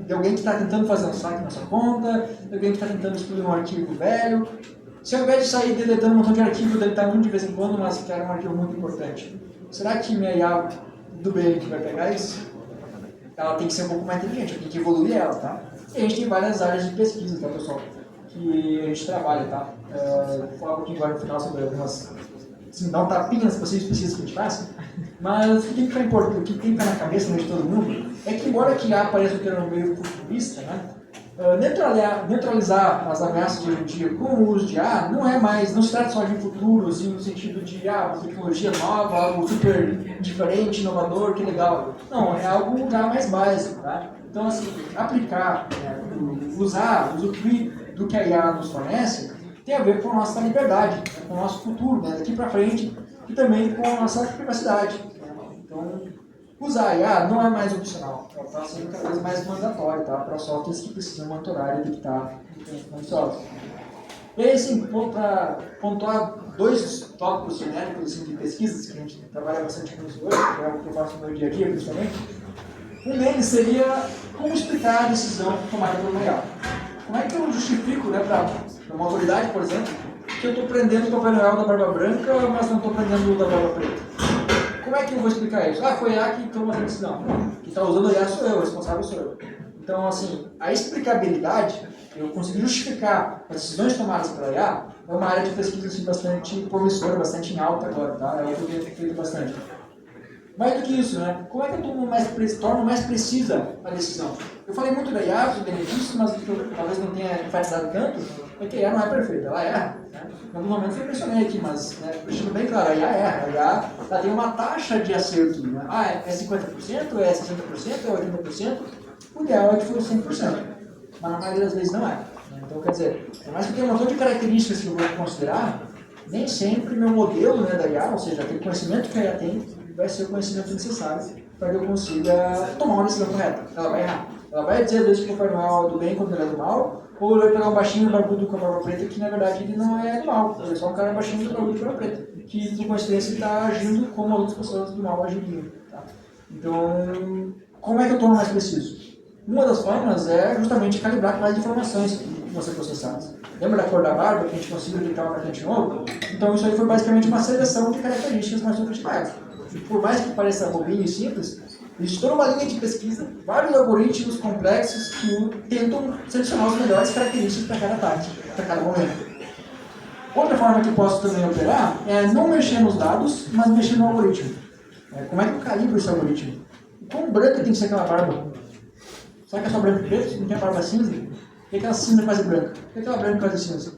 de alguém que está tentando fazer um saque na sua conta, de alguém que está tentando excluir um arquivo velho, se ao invés de sair deletando um montão de arquivo, deletar um de vez em quando, mas que era um arquivo muito importante, será que minha IA do bem que vai pegar isso? Ela tem que ser um pouco mais inteligente, tem que evoluir ela, tá? E a gente tem várias áreas de pesquisa, tá, pessoal? Que a gente trabalha, tá? Vou falar um pouquinho agora no final sobre algumas... Assim, dar um tapinha nas possíveis pesquisas que a gente faz. Mas o que fica importante, o que tem que estar na cabeça, né, de todo mundo, é que embora que A apareça um termo meio futurista, né? Neutralizar as ameaças de hoje em dia com o uso de IA não se trata só de um futuro, assim, no sentido de uma tecnologia nova, algo super diferente, inovador, que legal. Não, é algo já mais básico, tá? Então, assim, aplicar, né, usufruir do que a IA nos fornece, tem a ver com a nossa liberdade, né, com o nosso futuro, né, daqui para frente, e também com a nossa privacidade. Né? Então, usar a IA não é mais opcional, ela está sendo cada vez mais mandatória, tá? Para softwares que precisam monitorar e detectar o software. E aí, assim, para pontuar dois tópicos genéricos assim, de pesquisas, que a gente trabalha bastante com isso hoje, que é o que eu faço no meu dia a dia, principalmente, um deles seria como explicar a decisão tomada por uma IA. Como é que eu justifico, né, para uma autoridade, por exemplo, que eu estou prendendo o Papai Noel da barba branca, mas não estou prendendo o da barba preta? Como é que eu vou explicar isso? Foi a IA que tomou essa decisão. Quem está usando a IA sou eu, o responsável sou eu. Então, assim, a explicabilidade, eu conseguir justificar as decisões tomadas pela IA, é uma área de pesquisa assim, bastante promissora, bastante em alta agora, tá? É o que eu tenho feito bastante. Mais do que isso, né? Como é que eu torno mais precisa a decisão? Eu falei muito da IA, dos benefícios, mas o que eu talvez não tenha enfatizado tanto é que a IA não é perfeita, ela erra. Né? Em algum momento eu mencionei aqui, mas deixando bem claro, a IA erra. A IA ela tem uma taxa de acerto. Né? É 50%, é 60%, é 80%? O ideal é que fosse 100%, mas na maioria das vezes não é. Né? Então, quer dizer, por mais que tenha um montão de características que eu vou considerar, nem sempre meu modelo, né, da IA, ou seja, aquele conhecimento que a IA tem, vai ser o conhecimento necessário para que eu consiga tomar uma decisão correta. Ela vai errar. Ela vai dizer às vezes que o Papai Noel é do bem quando ele é do mal, ou ele vai pegar um baixinho barbudo com a barba preta que na verdade ele não é do mal, ele é só um cara baixinho com a barba de barba preta, que por coincidência está agindo como outras pessoas do mal agiriam. Tá? Então, como é que eu torno mais preciso? Uma das formas é justamente calibrar quais informações que vão ser processadas. Lembra da cor da barba que a gente conseguiu detectar um atacante novo? Então isso aí foi basicamente uma seleção de características mais sofisticadas. E por mais que pareça bobinho e simples, existe toda uma linha de pesquisa, vários algoritmos complexos que tentam selecionar as melhores características para cada ataque, para cada momento. Outra forma que eu posso também operar é não mexer nos dados, mas mexer no algoritmo. Como é que eu calibro esse algoritmo? Quão branca tem que ser aquela barba? Será que é só branco e preto? Não tem a barba cinza? Por que aquela cinza quase branca? Por que aquela branca quase cinza?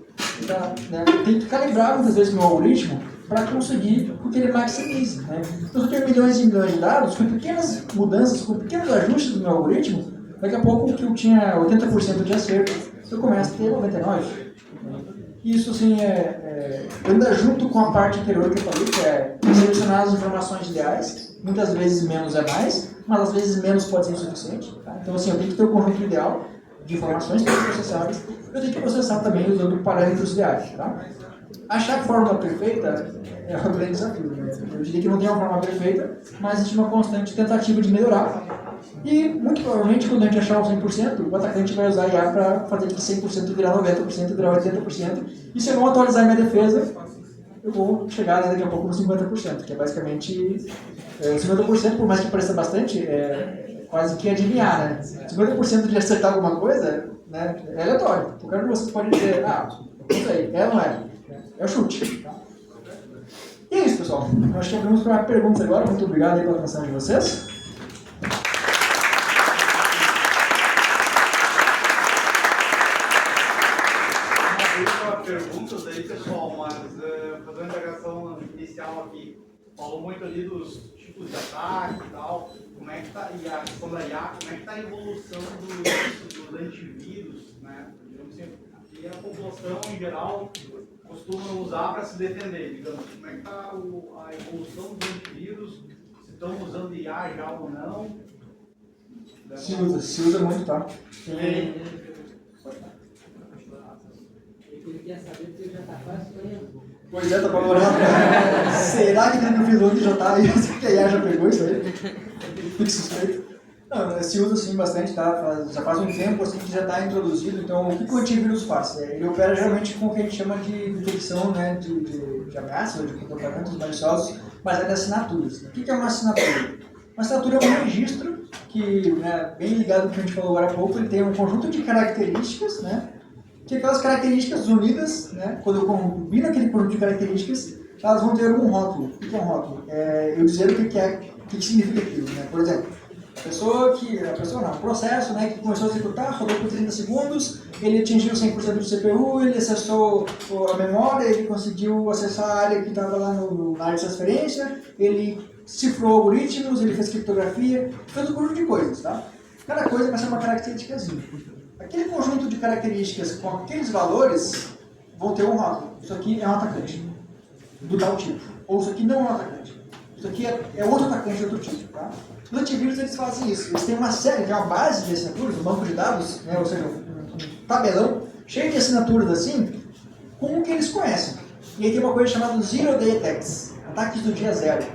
Tem que calibrar muitas vezes o meu algoritmo para conseguir que ele maximize. Né? Então, se eu tenho milhões e milhões de dados, com pequenas mudanças, com pequenos ajustes do meu algoritmo, daqui a pouco o que eu tinha 80% de acerto, eu começo a ter 99%. Isso, assim, anda junto com a parte anterior que eu falei, que é selecionar as informações ideais. Muitas vezes menos é mais, mas às vezes menos pode ser insuficiente. Tá? Então, assim, eu tenho que ter o conjunto ideal de informações que são processadas, eu tenho que processar também usando parâmetros ideais. Tá? Achar a fórmula perfeita é um grande desafio. Né? Eu diria que não tem uma fórmula perfeita, mas existe uma constante tentativa de melhorar. E, muito provavelmente, quando a gente achar o 100%, o atacante vai usar a IA para fazer que 100% virar 90%, virar 80%. E se eu não atualizar minha defesa, eu vou chegar daqui a pouco no 50%, que é basicamente 50%, por mais que pareça bastante, quase que adivinhar, né? 50% de acertar alguma coisa, né, é aleatório. Qualquer um de vocês pode dizer, não sei, é ou não é? É o chute. E é isso, pessoal. Nós chegamos para perguntas agora. Muito obrigado aí pela atenção de vocês. Perguntas aí, pessoal, mas fazendo a indagação inicial aqui, falou muito ali dos tipos de ataque e tal, como é que tá, e a questão da IA, como é que tá a evolução dos antivírus, né? Digamos assim, e a população em geral costuma usar para se defender, digamos, como é que tá a evolução dos antivírus, se estão usando IA já ou não? Se usa muito, tá? Ele quer saber porque ele já está quase ganhando. Pois é, tá valorando. Será que dentro do piloto já tá aí? Que a IA já pegou isso aí? Fique suspeito. Não, se usa sim bastante, tá? Já faz um tempo assim que já está introduzido. Então, o que o antivírus faz? Ele opera geralmente com o que a gente chama de detecção, né, de ameaças ou de comportamentos maliciosos, baseado em assinaturas. O que é uma assinatura? Uma assinatura é um registro que, né, bem ligado ao que a gente falou agora há pouco, ele tem um conjunto de características, né? Que aquelas características unidas, né, quando eu combino aquele conjunto de características, elas vão ter algum rótulo. O que é um rótulo? Eu dizer o que significa aquilo, né? Por exemplo, o processo, né, que começou a executar, rodou por 30 segundos, ele atingiu 100% do CPU, ele acessou a memória, ele conseguiu acessar a área que estava lá na área de transferência, ele cifrou algoritmos, ele fez criptografia, fez um conjunto de coisas, tá? Cada coisa vai ser uma característicazinha. Aquele conjunto de características com aqueles valores vão ter um rótulo. Isso aqui é um atacante do tal tipo. Ou isso aqui não é um atacante. Isso aqui é outro atacante de outro tipo. Tá? Os antivírus eles fazem isso. Eles têm uma série, tem uma base de assinaturas, um banco de dados, né? Ou seja, um tabelão cheio de assinaturas assim, com o que eles conhecem. E aí tem uma coisa chamada Zero Day Attacks, ataques do dia zero,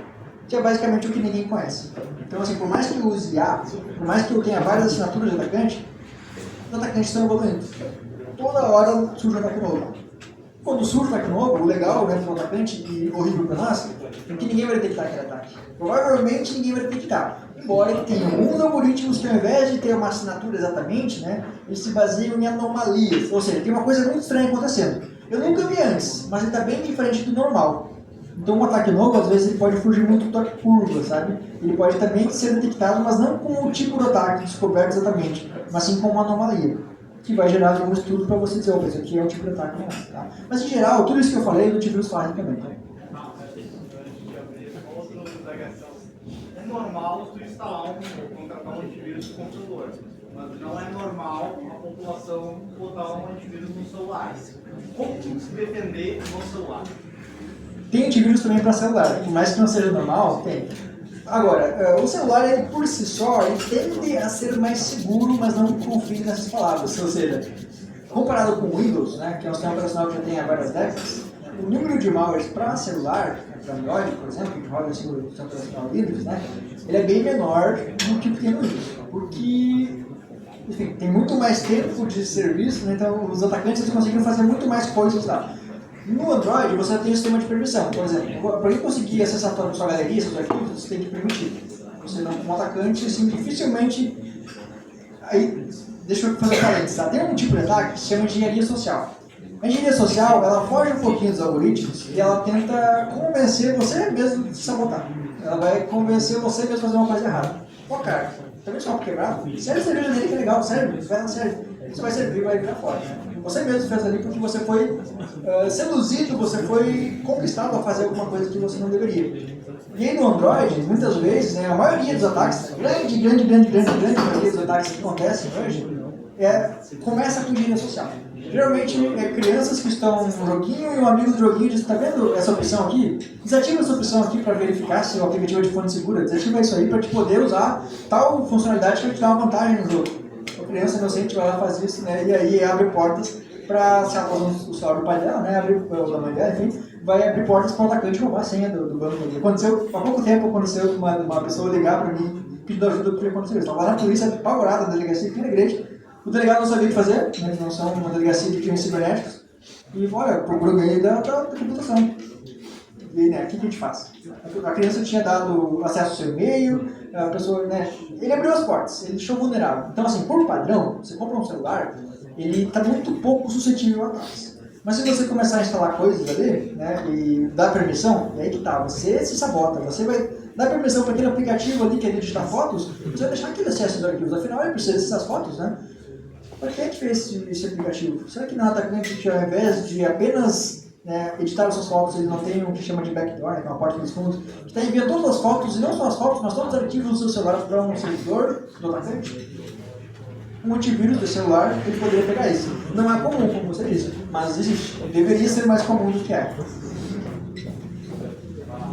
que é basicamente o que ninguém conhece. Então, assim, por mais que eu use IA, por mais que eu tenha várias assinaturas de atacante, os atacantes estão evoluindo. Toda hora surge um ataque novo. Quando surge um ataque novo, o legal, né, do atacante e horrível para nós, é que ninguém vai detectar aquele ataque. Provavelmente ninguém vai detectar. Embora ele tenha alguns algoritmos que, ao invés de ter uma assinatura exatamente, né, eles se baseiam em anomalias. Ou seja, tem uma coisa muito estranha acontecendo. Eu nunca vi antes, mas ele está bem diferente do normal. Então, um ataque novo, às vezes, ele pode fugir muito da curva, sabe? Ele pode também ser detectado, mas não com o tipo de ataque descoberto exatamente, mas sim com uma anomalia, que vai gerar algum estudo para você dizer, opa, isso aqui é um tipo de ataque, não é, tá? Mas, em geral, tudo isso que eu falei, o antivírus faz também, tá? É normal tu instalar contratar um antivírus no computador, mas não é normal a população botar um antivírus no celular. Como se defender no celular? Tem antivírus também para celular, por mais que não seja normal, tem. Agora, o celular, ele por si só, ele tende a ser mais seguro, mas não confie nessas palavras. Ou seja, comparado com o Windows, né, que é um sistema operacional que já tem há várias décadas, o número de malwares para celular, para Android, por exemplo, que roda assim o sistema operacional Linux, né, ele é bem menor do que tem no Windows. Porque, enfim, tem muito mais tempo de serviço, né, então os atacantes eles conseguiram fazer muito mais coisas lá. No Android, você tem um sistema de permissão. Por exemplo, para ele conseguir acessar a sua galeria, seus arquivos, você tem que permitir. Você não, um atacante, assim, dificilmente... Aí, deixa eu fazer um parênteses, tá? Tem um tipo de ataque que se chama engenharia social. A engenharia social, ela foge um pouquinho dos algoritmos e ela tenta convencer você mesmo de sabotar. Ela vai convencer você mesmo de fazer uma coisa errada. Pô, cara, também só quebrado? Sério, cerveja dele que é legal, sério, vai dar sério. Você vai servir, vai virar fora. Você mesmo fez ali porque você foi seduzido, você foi conquistado a fazer alguma coisa que você não deveria. E aí no Android, muitas vezes, né, a maioria dos ataques, grande maioria dos ataques que acontecem hoje, começa com engenharia social. Geralmente crianças que estão no joguinho e um amigo do joguinho diz, tá vendo essa opção aqui? Desativa essa opção aqui para verificar se o aplicativo é de fonte segura. Desativa isso aí para te poder usar tal funcionalidade que vai te dar uma vantagem no jogo. A criança inocente vai lá, faz isso, né, e aí abre portas para, se ela for o celular do pai dela, né, ou da mãe dela, enfim, vai abrir portas para o atacante roubar a senha do banco. Aconteceu, há pouco tempo aconteceu uma pessoa ligar para mim pedindo ajuda porque aconteceu isso. Estava lá na polícia, apavorada, na delegacia aqui na igreja. O delegado não sabia o que fazer, né, eles não são uma delegacia de crimes cibernéticos, e olha, procura o meio da computação. E aí, né, o que a gente faz? A criança tinha dado acesso ao seu e-mail, a pessoa, né, ele abriu as portas, ele deixou vulnerável. Então, assim, por padrão, você compra um celular, ele está muito pouco suscetível a ataques. Mas se você começar a instalar coisas ali, né, e dar permissão, e aí que tá, você se sabota, você vai dar permissão para aquele aplicativo ali que é editar fotos, você vai deixar aquele acesso dos arquivos, afinal ele precisa dessas fotos, né? Para que a gente fez esse aplicativo? Será que no atacante, ao invés de apenas, né, editar suas fotos, ele não tem o que chama de backdoor, né, que é uma porta dos fundos, que está enviando todas as fotos, e não só as fotos, mas todos os arquivos do seu celular para um servidor do atacante? Um antivírus do celular, ele poderia pegar isso. Não é comum, como você disse, mas existe. Deveria ser mais comum do que é.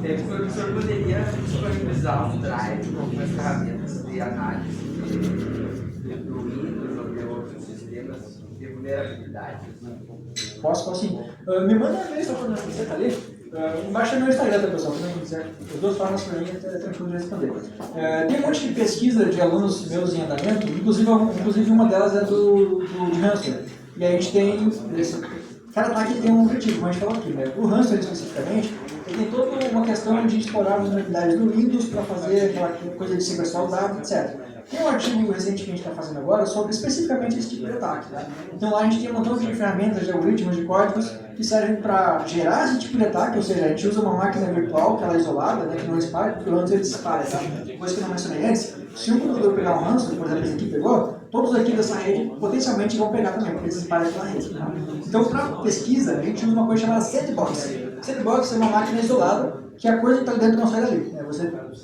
O professor poderia disponibilizar um drive com algumas ferramentas de análise do Windows ou de outros sistemas de vulnerabilidade. Posso sim. Me manda uma vez quando você tá ali. Embaixo é meu Instagram, tá, pessoal? As duas formas para mim é tranquilo de responder. Tem um monte de pesquisa de alunos meus em andamento, inclusive uma delas é do Hansler. E aí a gente tem. Cada ataque tem um objetivo, como a gente falou aqui, né? O Hansler especificamente, ele tem toda uma questão de explorar as vulnerabilidades do Windows para fazer aquela coisa de sequestrar os dados, etc. Tem um artigo recente que a gente está fazendo agora sobre especificamente esse tipo de ataque. Tá? Então lá a gente tem um montão de ferramentas, de algoritmos, de códigos que servem para gerar esse tipo de ataque, ou seja, a gente usa uma máquina virtual que ela é isolada, né, que não espalha, porque o Hansler dispara. Tá? Coisa que eu não mencionei antes, se um computador pegar um Hansler, por exemplo, esse aqui pegou, todos aqui dessa rede potencialmente vão pegar também, porque eles disparam pela rede. Tá? Então para pesquisa, a gente usa uma coisa chamada sandbox. Sandbox é uma máquina isolada, que a coisa que está dentro não sai dali. Né?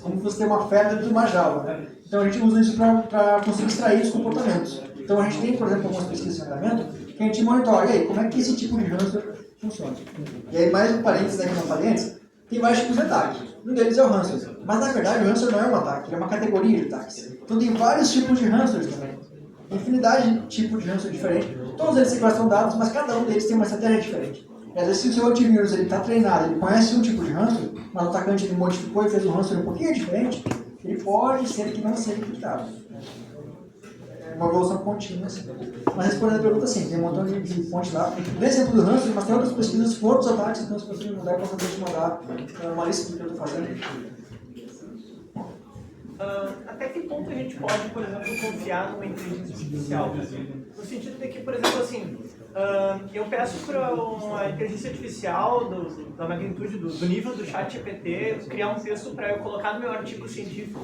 Como você tem uma fera dentro de uma jaula. Né? Então a gente usa isso para conseguir extrair os comportamentos. Então a gente tem, por exemplo, algumas pesquisas de andamento que a gente monitora, e aí, como é que esse tipo de Hansler funciona. E aí, mais um parênteses, né, que eu não falei antes, tem vários tipos de ataque. Um deles é o Hansler. Mas na verdade o Hansler não é um ataque, ele é uma categoria de ataques. Então tem vários tipos de Hanslers também. Infinidade de tipos de Hansler diferentes. Todos eles sequestram dados, mas cada um deles tem uma estratégia diferente. E às vezes, se o seu antivírus está treinado, ele conhece um tipo de Hansler, mas o atacante ele modificou e fez um Hansler um pouquinho diferente, ele pode ser que não seja detectado. É uma evolução contínua. Assim. Mas respondendo a pergunta, sim, tem um montão de fontes lá. Não é exemplo do Hansler, mas tem outras pesquisas com outros ataques, então se você me mandar, eu posso te mandar uma lista do que eu estou fazendo. Até que ponto a gente pode, por exemplo, confiar numa inteligência artificial? No sentido de que, por exemplo, assim, eu peço para uma inteligência artificial da magnitude do nível do ChatGPT criar um texto para eu colocar no meu artigo científico,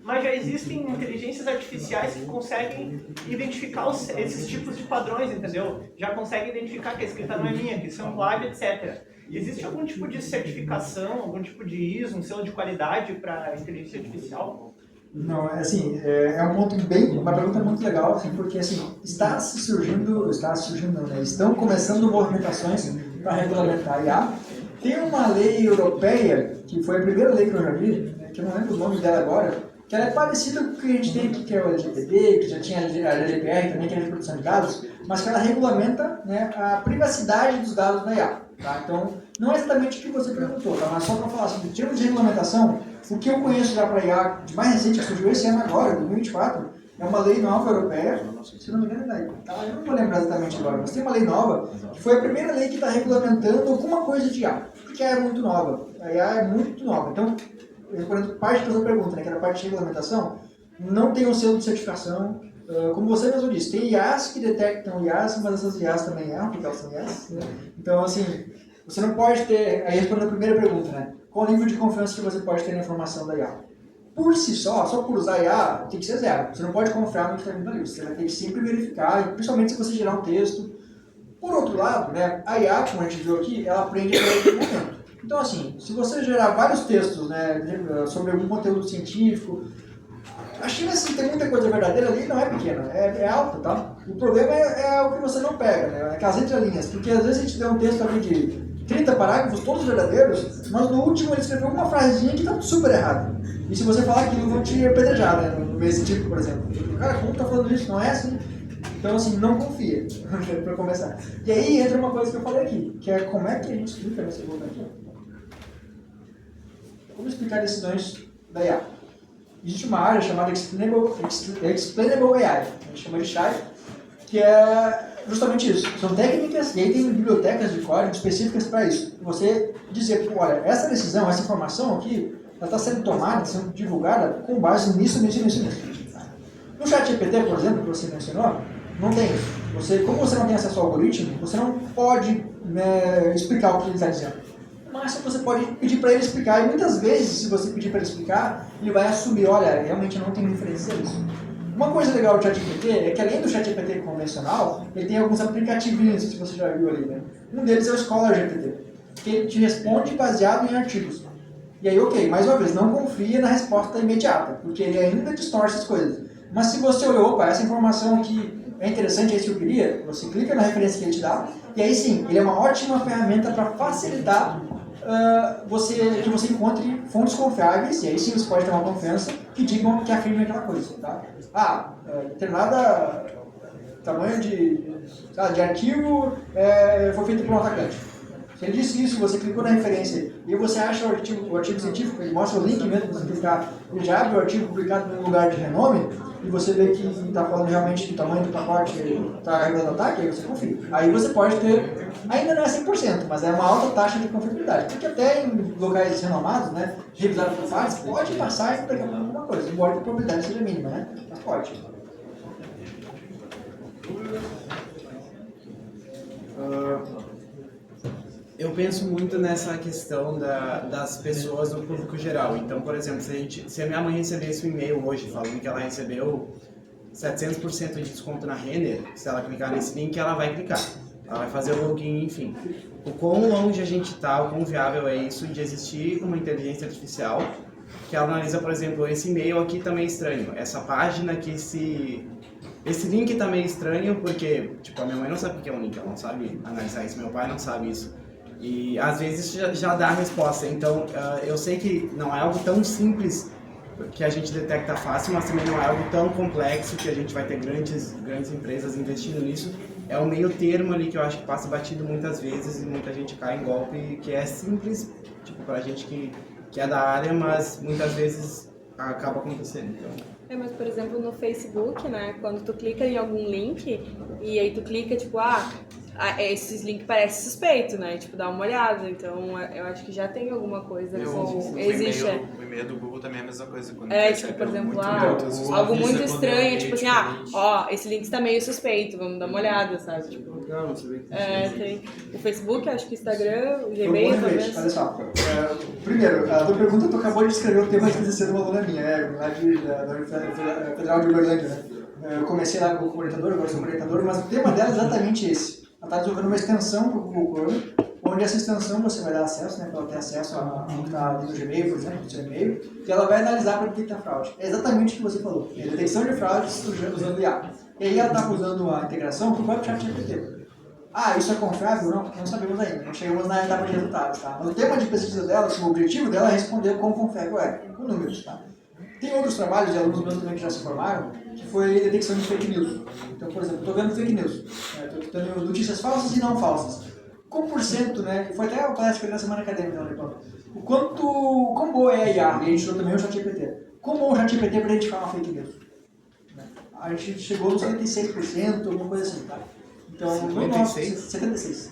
mas já existem inteligências artificiais que conseguem identificar esses tipos de padrões, entendeu? Já conseguem identificar que a escrita não é minha, que isso é um plágio, etc. Existe algum tipo de certificação, algum tipo de ISO, um selo de qualidade para a inteligência artificial? Não, assim, é um ponto bem, uma pergunta muito legal, assim, porque assim, estão começando movimentações para regulamentar a IA. Tem uma lei europeia, que foi a primeira lei que eu já vi, né, que eu não lembro o nome dela agora, que ela é parecida com o que a gente tem aqui, que é o LGPD, que já tinha a GDPR também, que é a de proteção de dados, mas que ela regulamenta, né, a privacidade dos dados da IA. Tá? Então, não é exatamente o que você perguntou, tá? Mas só para falar assim, em termos de regulamentação, o que eu conheço já para IA, de mais recente, que surgiu esse ano agora, 2024, é uma lei nova europeia, se não me engano, eu não vou lembrar exatamente agora, mas tem uma lei nova, que foi a primeira lei que está regulamentando alguma coisa de IA, porque a IA é muito nova, a IA é muito nova. Então, respondendo parte da sua pergunta, né, que era a parte de regulamentação, não tem um selo de certificação. Como você mesmo disse, tem IAs que detectam IAs, mas essas IAs também erram, porque elas são IAs. Né? Então, assim, você não pode ter... Aí, respondendo a primeira pergunta, né? Qual o nível de confiança que você pode ter na informação da IA? Por si só por usar IA, tem que ser zero. Você não pode confiar no que está vindo ali. Você vai ter que sempre verificar, principalmente se você gerar um texto. Por outro lado, né, a IA, como a gente viu aqui, ela aprende a todo momento. Então, assim, se você gerar vários textos, né, sobre algum conteúdo científico, a China, assim, tem muita coisa verdadeira ali, não é pequena, é alta, tá? O problema é o que você não pega, né? Aquelas entrelinhas, porque às vezes a gente dá um texto ali de 30 parágrafos, todos verdadeiros, mas no último ele escreveu uma frasezinha que tá super errada. E se você falar aquilo, vão te apedrejar, né? No meio científico, por exemplo. Cara, como tá falando isso? Não é assim? Então, assim, não confia, para começar. E aí entra uma coisa que eu falei aqui, que é como é que a gente explica nessa pergunta aqui. Como explicar decisões da IA? Existe uma área chamada Explainable AI, a gente chama de SHAI, que é justamente isso. São técnicas e aí tem bibliotecas de código específicas para isso. Você dizer, olha, essa decisão, essa informação aqui, ela está sendo tomada, sendo divulgada com base nisso. No ChatGPT, por exemplo, que você mencionou, não tem isso. Como você não tem acesso ao algoritmo, você não pode explicar o que ele está dizendo. Mas você pode pedir para ele explicar, e muitas vezes, se você pedir para ele explicar, ele vai assumir, olha, realmente não tem referência a isso. Uma coisa legal do ChatGPT é que além do ChatGPT convencional, ele tem alguns aplicativinhos, se você já viu ali, né? Um deles é o Scholar GPT, que ele te responde baseado em artigos. E aí, ok, mais uma vez, não confia na resposta imediata, porque ele ainda distorce as coisas. Mas se você olhou, opa, essa informação aqui é interessante, é isso que eu queria, você clica na referência que ele te dá, e aí sim, ele é uma ótima ferramenta para facilitar que você encontre fontes confiáveis, e aí sim você pode ter uma confiança que digam que afirmem aquela coisa. Tá? Determinada tamanho de arquivo foi feito por um atacante. Se ele disse isso, você clicou na referência e você acha o artigo científico, ele mostra o link mesmo, você clicar, ele já abre o artigo publicado num lugar de renome, e você vê que está falando realmente do tamanho do pacote que está revelando ataque, aí você confia. Aí você pode ter, ainda não é 100%, mas é uma alta taxa de confiabilidade. Porque até em locais renomados, né, revisados por pares, pode passar e pegar alguma coisa, embora a probabilidade seja mínima, né? Mas pode. Eu penso muito nessa questão das pessoas do público geral. Então, por exemplo, se a minha mãe recebesse um e-mail hoje falando que ela recebeu 700% de desconto na Renner, se ela clicar nesse link, ela vai clicar. Ela vai fazer o login, enfim. O quão longe a gente está, o quão viável é isso de existir uma inteligência artificial que ela analisa, por exemplo, esse e-mail aqui tá meio estranho, essa página aqui, esse link tá meio estranho porque, tipo, a minha mãe não sabe o que é um link, ela não sabe analisar isso, meu pai não sabe isso. E às vezes já dá a resposta. Então, eu sei que não é algo tão simples que a gente detecta fácil, mas também não é algo tão complexo que a gente vai ter grandes empresas investindo nisso. É o meio termo ali que eu acho que passa batido muitas vezes e muita gente cai em golpe, que é simples, tipo, pra gente que é da área, mas muitas vezes acaba acontecendo. Então. Mas, por exemplo, no Facebook, né, quando tu clica em algum link e aí tu clica, tipo, esses links parecem suspeito, né? Tipo, dá uma olhada. Então, eu acho que já tem alguma coisa com... Existe. O e-mail do Google também é a mesma coisa. Quando tipo, por exemplo, algo muito estranho, tipo assim, esse link está meio suspeito, vamos dar uma olhada, sabe? Tipo, Não sabia que tem o Facebook, acho que o Instagram, o Gmail, talvez. Olha só, primeiro, a tua pergunta, tu acabou de escrever o tema de TCC de uma aluna minha, lá da Federal de Uberlândia, né? Eu comecei lá como orientador, agora sou orientador, mas o tema dela é exatamente esse. Ela está desenvolvendo uma extensão para o Google Chrome, onde essa extensão você vai dar acesso, né, para ela ter acesso ao que está ali no Gmail, por exemplo, no seu e-mail, que ela vai analisar para detectar fraude. É exatamente o que você falou, é detecção de fraudes usando IA. E aí ela está usando a integração com o próprio ChatGPT. Isso é confiável? Não sabemos ainda, não chegamos na etapa de resultados, tá? Mas o tema de pesquisa dela, o objetivo dela é responder quão confiável é, com números, tá? Tem outros trabalhos de alunos meus também que já se formaram, que foi detecção de fake news. Então, por exemplo, estou vendo fake news, estou tendo notícias falsas e não falsas. Qual por cento, né? Foi até a palestra na semana acadêmica, o quão boa é a IA, e a gente estudou também o ChatGPT. Quão bom o ChatGPT para identificar uma fake news? A gente chegou nos 76%, alguma coisa assim, tá? Então, 56? 76.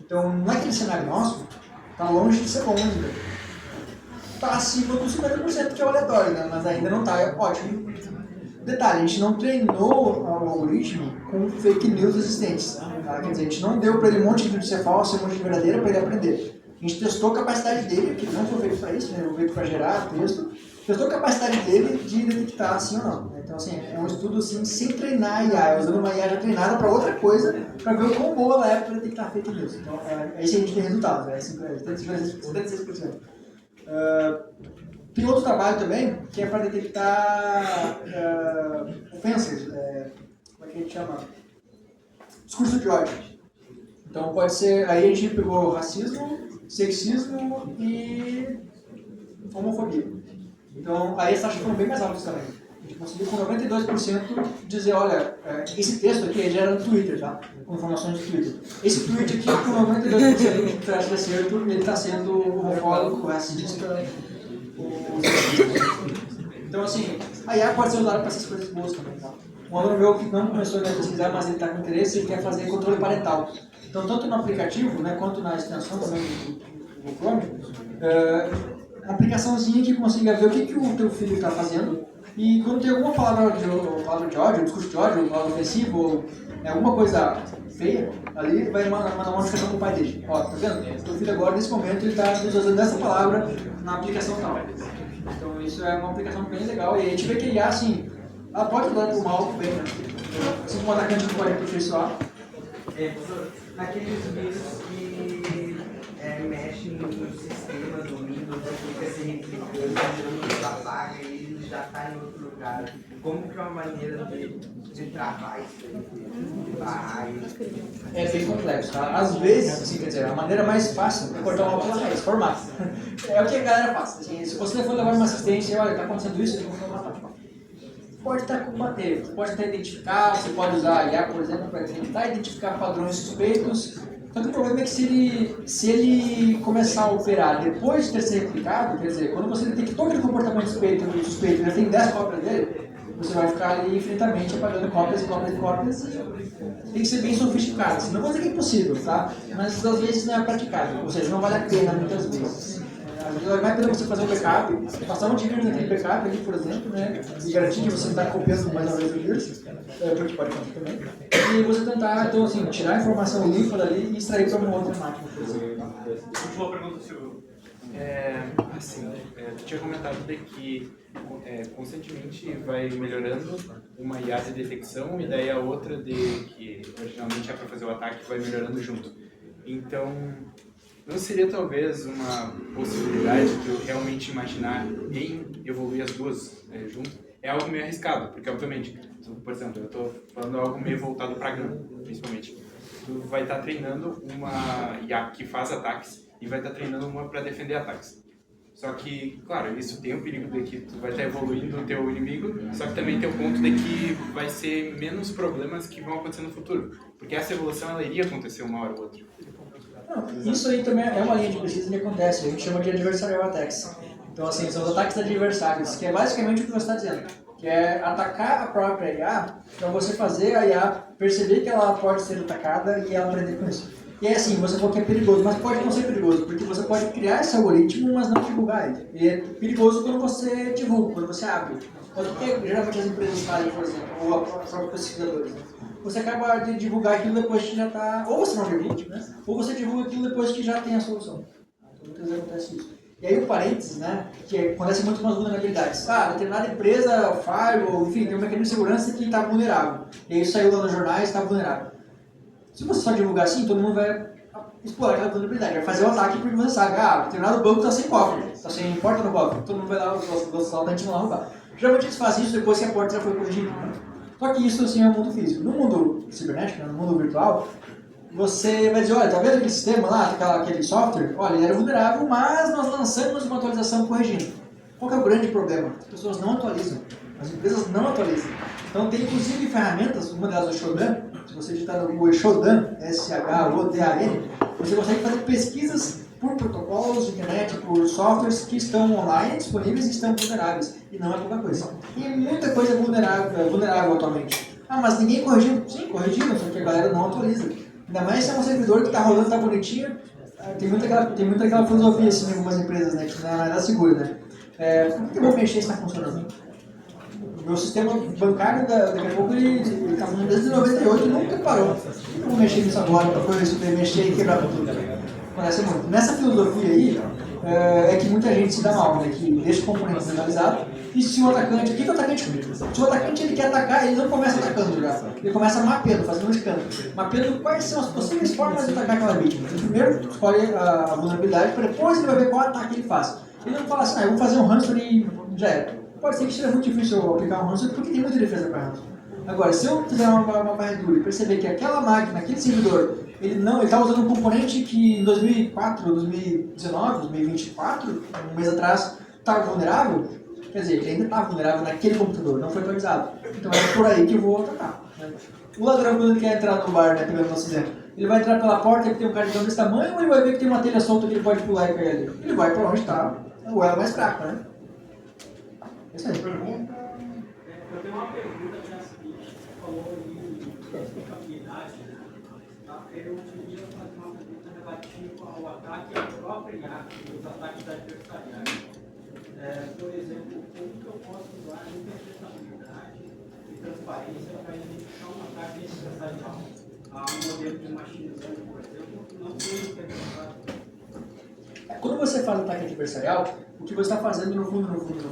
Então, naquele cenário nosso, está longe de ser bom ainda. Está acima dos 50%, que é o aleatório, né? Mas ainda não está, é ótimo. Detalhe, a gente não treinou o algoritmo com fake news existentes. Tá? Quer dizer, a gente não deu para ele um monte de notícia falsa e um monte de verdadeira para ele aprender. A gente testou a capacidade dele, que não foi feito para isso, né? Foi feito para gerar texto. Testou a capacidade dele de detectar sim ou não. Então, assim, é um estudo assim, sem treinar a IA, usando uma IA já treinada para outra coisa, para ver o quão boa ela é para detectar fake news. Então, esse a gente tem resultados, né? 76%. Tem outro trabalho também, que é para detectar ofensas, como é que a gente chama? Discurso de ódio. Então pode ser, aí a gente pegou racismo, sexismo e homofobia. Então aí as taxas foram bem mais altas também. A gente conseguiu com 92% dizer, olha, esse texto aqui ele era no Twitter, tá? Com informações do Twitter. Esse tweet aqui com 92% de taxa de acerto, ele está sendo homofóbico, racista. Então assim, a IA pode ser usada para essas coisas boas também, tá? um aluno meu que não começou a pesquisar, mas ele está com interesse, ele quer fazer controle parental. Então, tanto no aplicativo, né, quanto na extensão também do Chrome, uma aplicaçãozinha que consiga ver o que o teu filho está fazendo e quando tem alguma palavra de ódio, discurso de ódio, palavra ofensiva ou alguma coisa feia, ali vai mandar uma notificação pro pai dele. Ó, tá vendo? Teu filho agora, nesse momento, ele está usando essa palavra na aplicação tal. Então, isso é uma aplicação bem legal e a gente vê que a IA, assim, ela pode usar pro mal ou pro bem, né? Assim como o atacante não pode aperfeiçoar. Naqueles vírus que mexem no sistema do Windows, fica se replicando, gerando apaga e ele já está em outro lugar. Como que é uma maneira de travar isso aí? De barrar isso? É bem complexo, tá? Às vezes, assim, quer dizer, a maneira mais fácil é cortar uma pela raiz, formato. É o que a galera faz. Assim, se você for levar uma assistência, olha, está acontecendo isso, eu vou matar. Pode estar combater, você pode até identificar, você pode usar a IA, por exemplo, para tentar identificar padrões suspeitos. Só que o problema é que se ele começar a operar depois de ter sido replicado, quer dizer, quando você detectou aquele comportamento suspeito, já tem 10 cópias dele, você vai ficar ali infinitamente apagando cópias, tem que ser bem sofisticado. Não vou dizer que é impossível, tá? Mas às vezes não é praticável, ou seja, não vale a pena muitas vezes. Vai a pena você fazer um backup, passar um antivírus naquele backup ali, por exemplo, né? E garantir que você não está copiando mais uma vez o vírus, porque pode acontecer também. E você tentar, então, assim, tirar a informação limpa dali e extrair para uma outra máquina. Última pergunta, Silvio. Tu tinha comentado de que constantemente vai melhorando uma IA de detecção e daí a outra de que originalmente é para fazer o ataque vai melhorando junto. Então, não seria talvez uma possibilidade de eu realmente imaginar em evoluir as duas junto? É algo meio arriscado, porque obviamente, por exemplo, eu estou falando algo meio voltado para GAN, principalmente. Tu vai estar treinando uma IA que faz ataques e vai estar treinando uma para defender ataques. Só que, claro, isso tem o perigo de que tu vai estar evoluindo o teu inimigo, só que também tem o ponto de que vai ser menos problemas que vão acontecer no futuro. Porque essa evolução, ela iria acontecer uma hora ou outra. Não, isso aí também é uma linha de pesquisa que acontece, a gente chama de adversarial attacks. Então, assim, são os ataques adversários, que é basicamente o que você está dizendo, que é atacar a própria IA para você fazer a IA perceber que ela pode ser atacada e ela aprender com isso. E é assim, você falou que é perigoso, mas pode não ser perigoso, porque você pode criar esse algoritmo, mas não divulgar ele. Ele é perigoso quando você divulga, quando você abre. Mas o que geralmente as empresas fazem, por exemplo, ou os próprios pesquisadores? Você acaba de divulgar aquilo depois que já está... Ou você não divulga, né? Ou você divulga aquilo depois que já tem a solução. Então, muitas vezes acontece isso. E aí o parênteses, né, que acontece muito com as vulnerabilidades. Determinada empresa, firewall, enfim, tem um mecanismo de segurança que está vulnerável. E aí saiu lá nos jornais, está vulnerável. Se você só divulgar assim, todo mundo vai explorar aquela vulnerabilidade, vai fazer o ataque porque você sabe, determinado banco está sem cofre, está sem porta no cofre, todo mundo vai lá, os assaltantes vão lá roubar. Geralmente eles fazem isso depois que a porta já foi corrigida. Né? Só que isso assim é o mundo físico. No mundo cibernético, no mundo virtual, você vai dizer, olha, tá vendo aquele sistema lá, aquele software? Olha, ele era vulnerável, mas nós lançamos uma atualização corrigindo. Qual que é o grande problema? As pessoas não atualizam, as empresas não atualizam. Então tem inclusive ferramentas, uma delas é o Shodan, se você digitar no Google Shodan, S-H-O-D-A-N, você consegue fazer pesquisas por protocolos de internet, por softwares que estão online, disponíveis e estão vulneráveis. E não é pouca coisa. E muita coisa vulnerável atualmente. Mas ninguém corrigiu? Sim, corrigiram, só que a galera não atualiza. Ainda mais se é um servidor que está rolando, está bonitinho. Tem muita aquela filosofia assim em algumas empresas, né, que não é nada segura, né? Por que eu vou mexer se está funcionando? O meu sistema bancário, daqui a pouco, ele está funcionando desde 98 e nunca parou. Por que eu vou mexer nisso agora para poder mexer e quebrar tudo? Acontece muito. Nessa filosofia aí, é que muita gente se dá mal, né? Que deixa o componente centralizado e se o atacante... O que o atacante... Se o atacante ele quer atacar, ele não começa atacando já. Ele começa mapeando, fazendo um escândalo. Mapeando quais são as possíveis formas de atacar aquela vítima. Ele primeiro escolhe a vulnerabilidade, para depois ele vai ver qual ataque ele faz. Ele não fala assim, eu vou fazer um ransomware e já era. Pode ser que seja muito difícil eu aplicar um ransomware porque tem muita defesa para ransomware. Agora, se eu fizer uma varredura e perceber que aquela máquina, aquele servidor, ele está usando um componente que em 2004, 2019, 2024, um mês atrás, estava vulnerável, quer dizer, ele ainda está vulnerável naquele computador, não foi atualizado. Então é por aí que eu vou atacar. Né? O ladrão, quando ele quer entrar no bar, né, pegando nosso exemplo, ele vai entrar pela porta que tem um cartão desse tamanho ou ele vai ver que tem uma telha solta que ele pode pular e cair ali? Ele vai para onde está o elo mais fraco, né? É isso aí. Eu tenho uma pergunta que é a seguinte. falou ali de explicabilidade, tá? Eu queria fazer uma pergunta relativa ao ataque à própria IA, os ataques adversariais. Por exemplo, como que eu posso usar a interpretabilidade e transparência para identificar um ataque adversarial a um modelo de machine learning, por exemplo, que não foi interpretado? Quando você faz ataque adversarial, o que você está fazendo no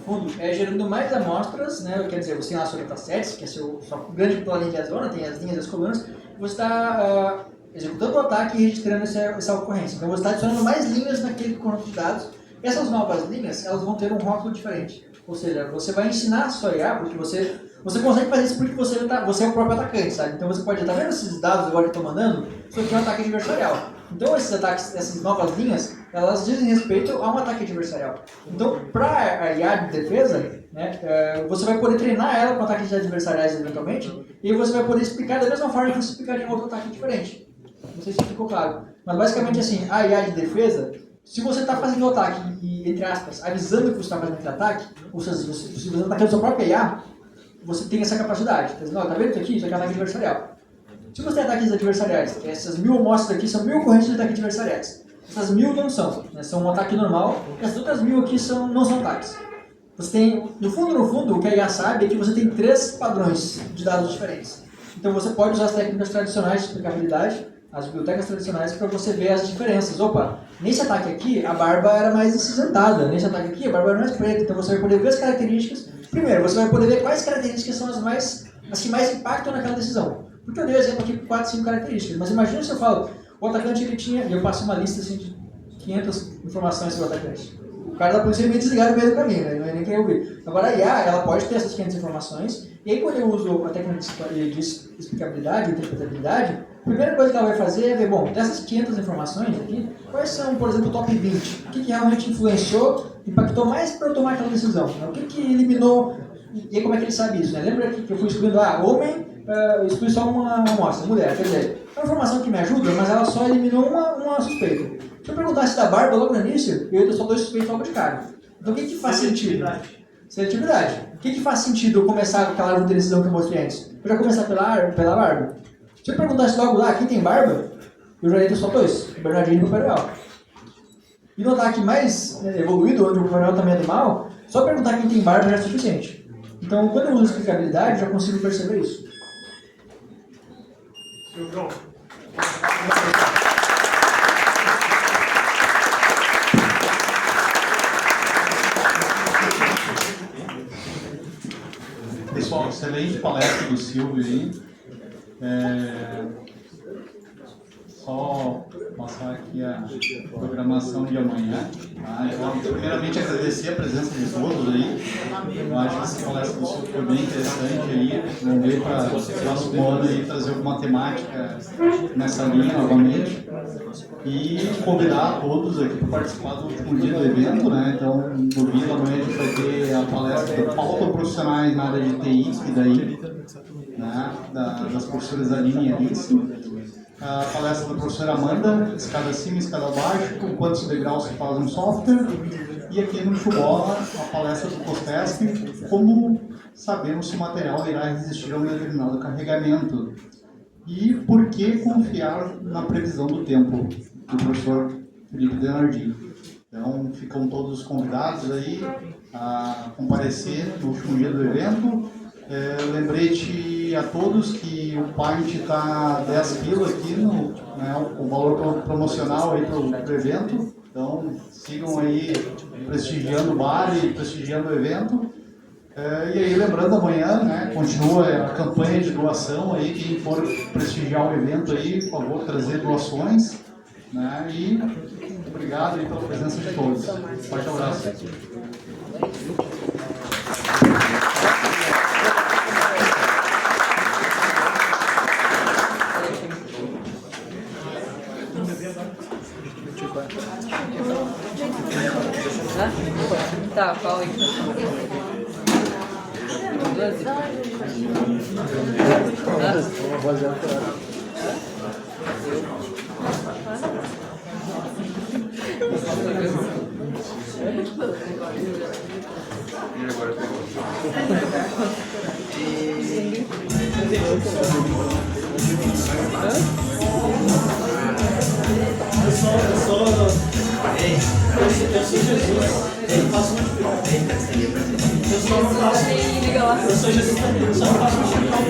fundo, é gerando mais amostras, né? Quer dizer, você tem lá seu dataset, que é sua grande planilha de zona, tem as linhas e as colunas, e você está executando o ataque e registrando essa ocorrência. Então você está adicionando mais linhas naquele conjunto de dados. Essas novas linhas, elas vão ter um rótulo diferente. Ou seja, você vai ensinar a sua IA, porque você consegue fazer isso porque você é o próprio atacante, sabe? Então você pode estar vendo esses dados agora que eu estou mandando, isso aqui é um ataque adversarial. Então esses ataques, essas novas linhas, elas dizem respeito a um ataque adversarial. Então, para a IA de defesa, né, você vai poder treinar ela com ataques adversariais eventualmente, e você vai poder explicar da mesma forma que você explicaria em outro ataque diferente. Não sei se ficou claro. Mas basicamente assim, a IA de defesa, se você está fazendo o ataque e, entre aspas, avisando que você está fazendo aquele ataque, ou seja, se você está atacando a sua própria IA, você tem essa capacidade. Tá dizendo, tá vendo isso aqui? Isso aqui é ataque adversarial. Se você tem ataques adversariais, essas 1000 amostras aqui são 1000 correntes de ataque adversariais. Essas 1000 não são, né? São um ataque normal, e as outras 1000 aqui não são ataques. Você tem, no fundo, o que a IA sabe é que você tem 3 padrões de dados diferentes. Então você pode usar as técnicas tradicionais de explicabilidade, as bibliotecas tradicionais, para você ver as diferenças. Opa, nesse ataque aqui a barba era mais acinzentada, nesse ataque aqui a barba era mais preta. Então você vai poder ver as características. Primeiro, você vai poder ver quais características são as que mais impactam naquela decisão. Porque eu dei exemplo aqui com 4, 5 características, mas imagina se eu falo, o atacante ele tinha, e eu passo uma lista assim, de 500 informações sobre o atacante. O cara da polícia é meio desligado no meio do caminho, né? Não é nem quem ouvir. Agora a IA, ela pode ter essas 500 informações, e aí quando eu uso a técnica de explicabilidade, interpretabilidade, a primeira coisa que ela vai fazer é ver, bom, dessas 500 informações aqui, quais são, por exemplo, o top 20? O que realmente influenciou, impactou mais para eu tomar aquela decisão? Né? O que eliminou, e aí como é que ele sabe isso? Né? Lembra que eu fui excluindo, homem, exclui só uma amostra, mulher, quer dizer, é uma informação que me ajuda, mas ela só eliminou uma suspeita. Se eu perguntasse da barba logo no início, eu ia ter só 2 suspeitos logo de cara. Então o que faz sentido? Seletividade. O que faz sentido eu começar com aquela árvore de decisão que eu mostrei antes? Eu já começar pela barba. Se eu perguntasse logo lá, quem tem barba, eu já ia ter só 2, o Bernardino e o Papai Noel. E no ataque mais evoluído, onde o Papai Noel também é do mal, só perguntar quem tem barba já é suficiente. Então, quando eu uso explicabilidade, eu já consigo perceber isso. João. Pessoal, excelente palestra do Silvio aí. Só passar aqui a programação de amanhã. Tá? Então, primeiramente, agradecer a presença de todos aí. Eu acho que essa palestra do Silvio foi bem interessante aí. Vamos ver para o próximo ano aí trazer alguma temática nessa linha novamente. E convidar todos aqui para participar do último dia do evento, né? Então, no Vila, amanhã a gente vai ter a palestra do Pauta Profissionais na área de TI, e daí, né? Das professoras Aline e Alice. A palestra da professora Amanda, escada acima, escada abaixo, com quantos degraus se faz um software. E aqui no Chubola, a palestra do COSTESP, como sabemos se o material irá resistir a um determinado carregamento. E por que confiar na previsão do tempo, do professor Felipe Denardi. Então, ficam todos convidados aí a comparecer no último dia do evento. Lembrete a todos que o Paint está 10 pila aqui, o valor promocional aí para o evento. Então, sigam aí prestigiando o bar e prestigiando o evento. E aí, lembrando, amanhã, né, continua a campanha de doação aí, quem for prestigiar o evento aí, por favor, trazer doações, né, e obrigado aí pela presença de todos. Forte abraço. Tá, qual aí? E agora Eu sou Jesus. Eu faço multiplicar. Eu só não faço. Eu sou Jesus também. Eu só não faço multiplicar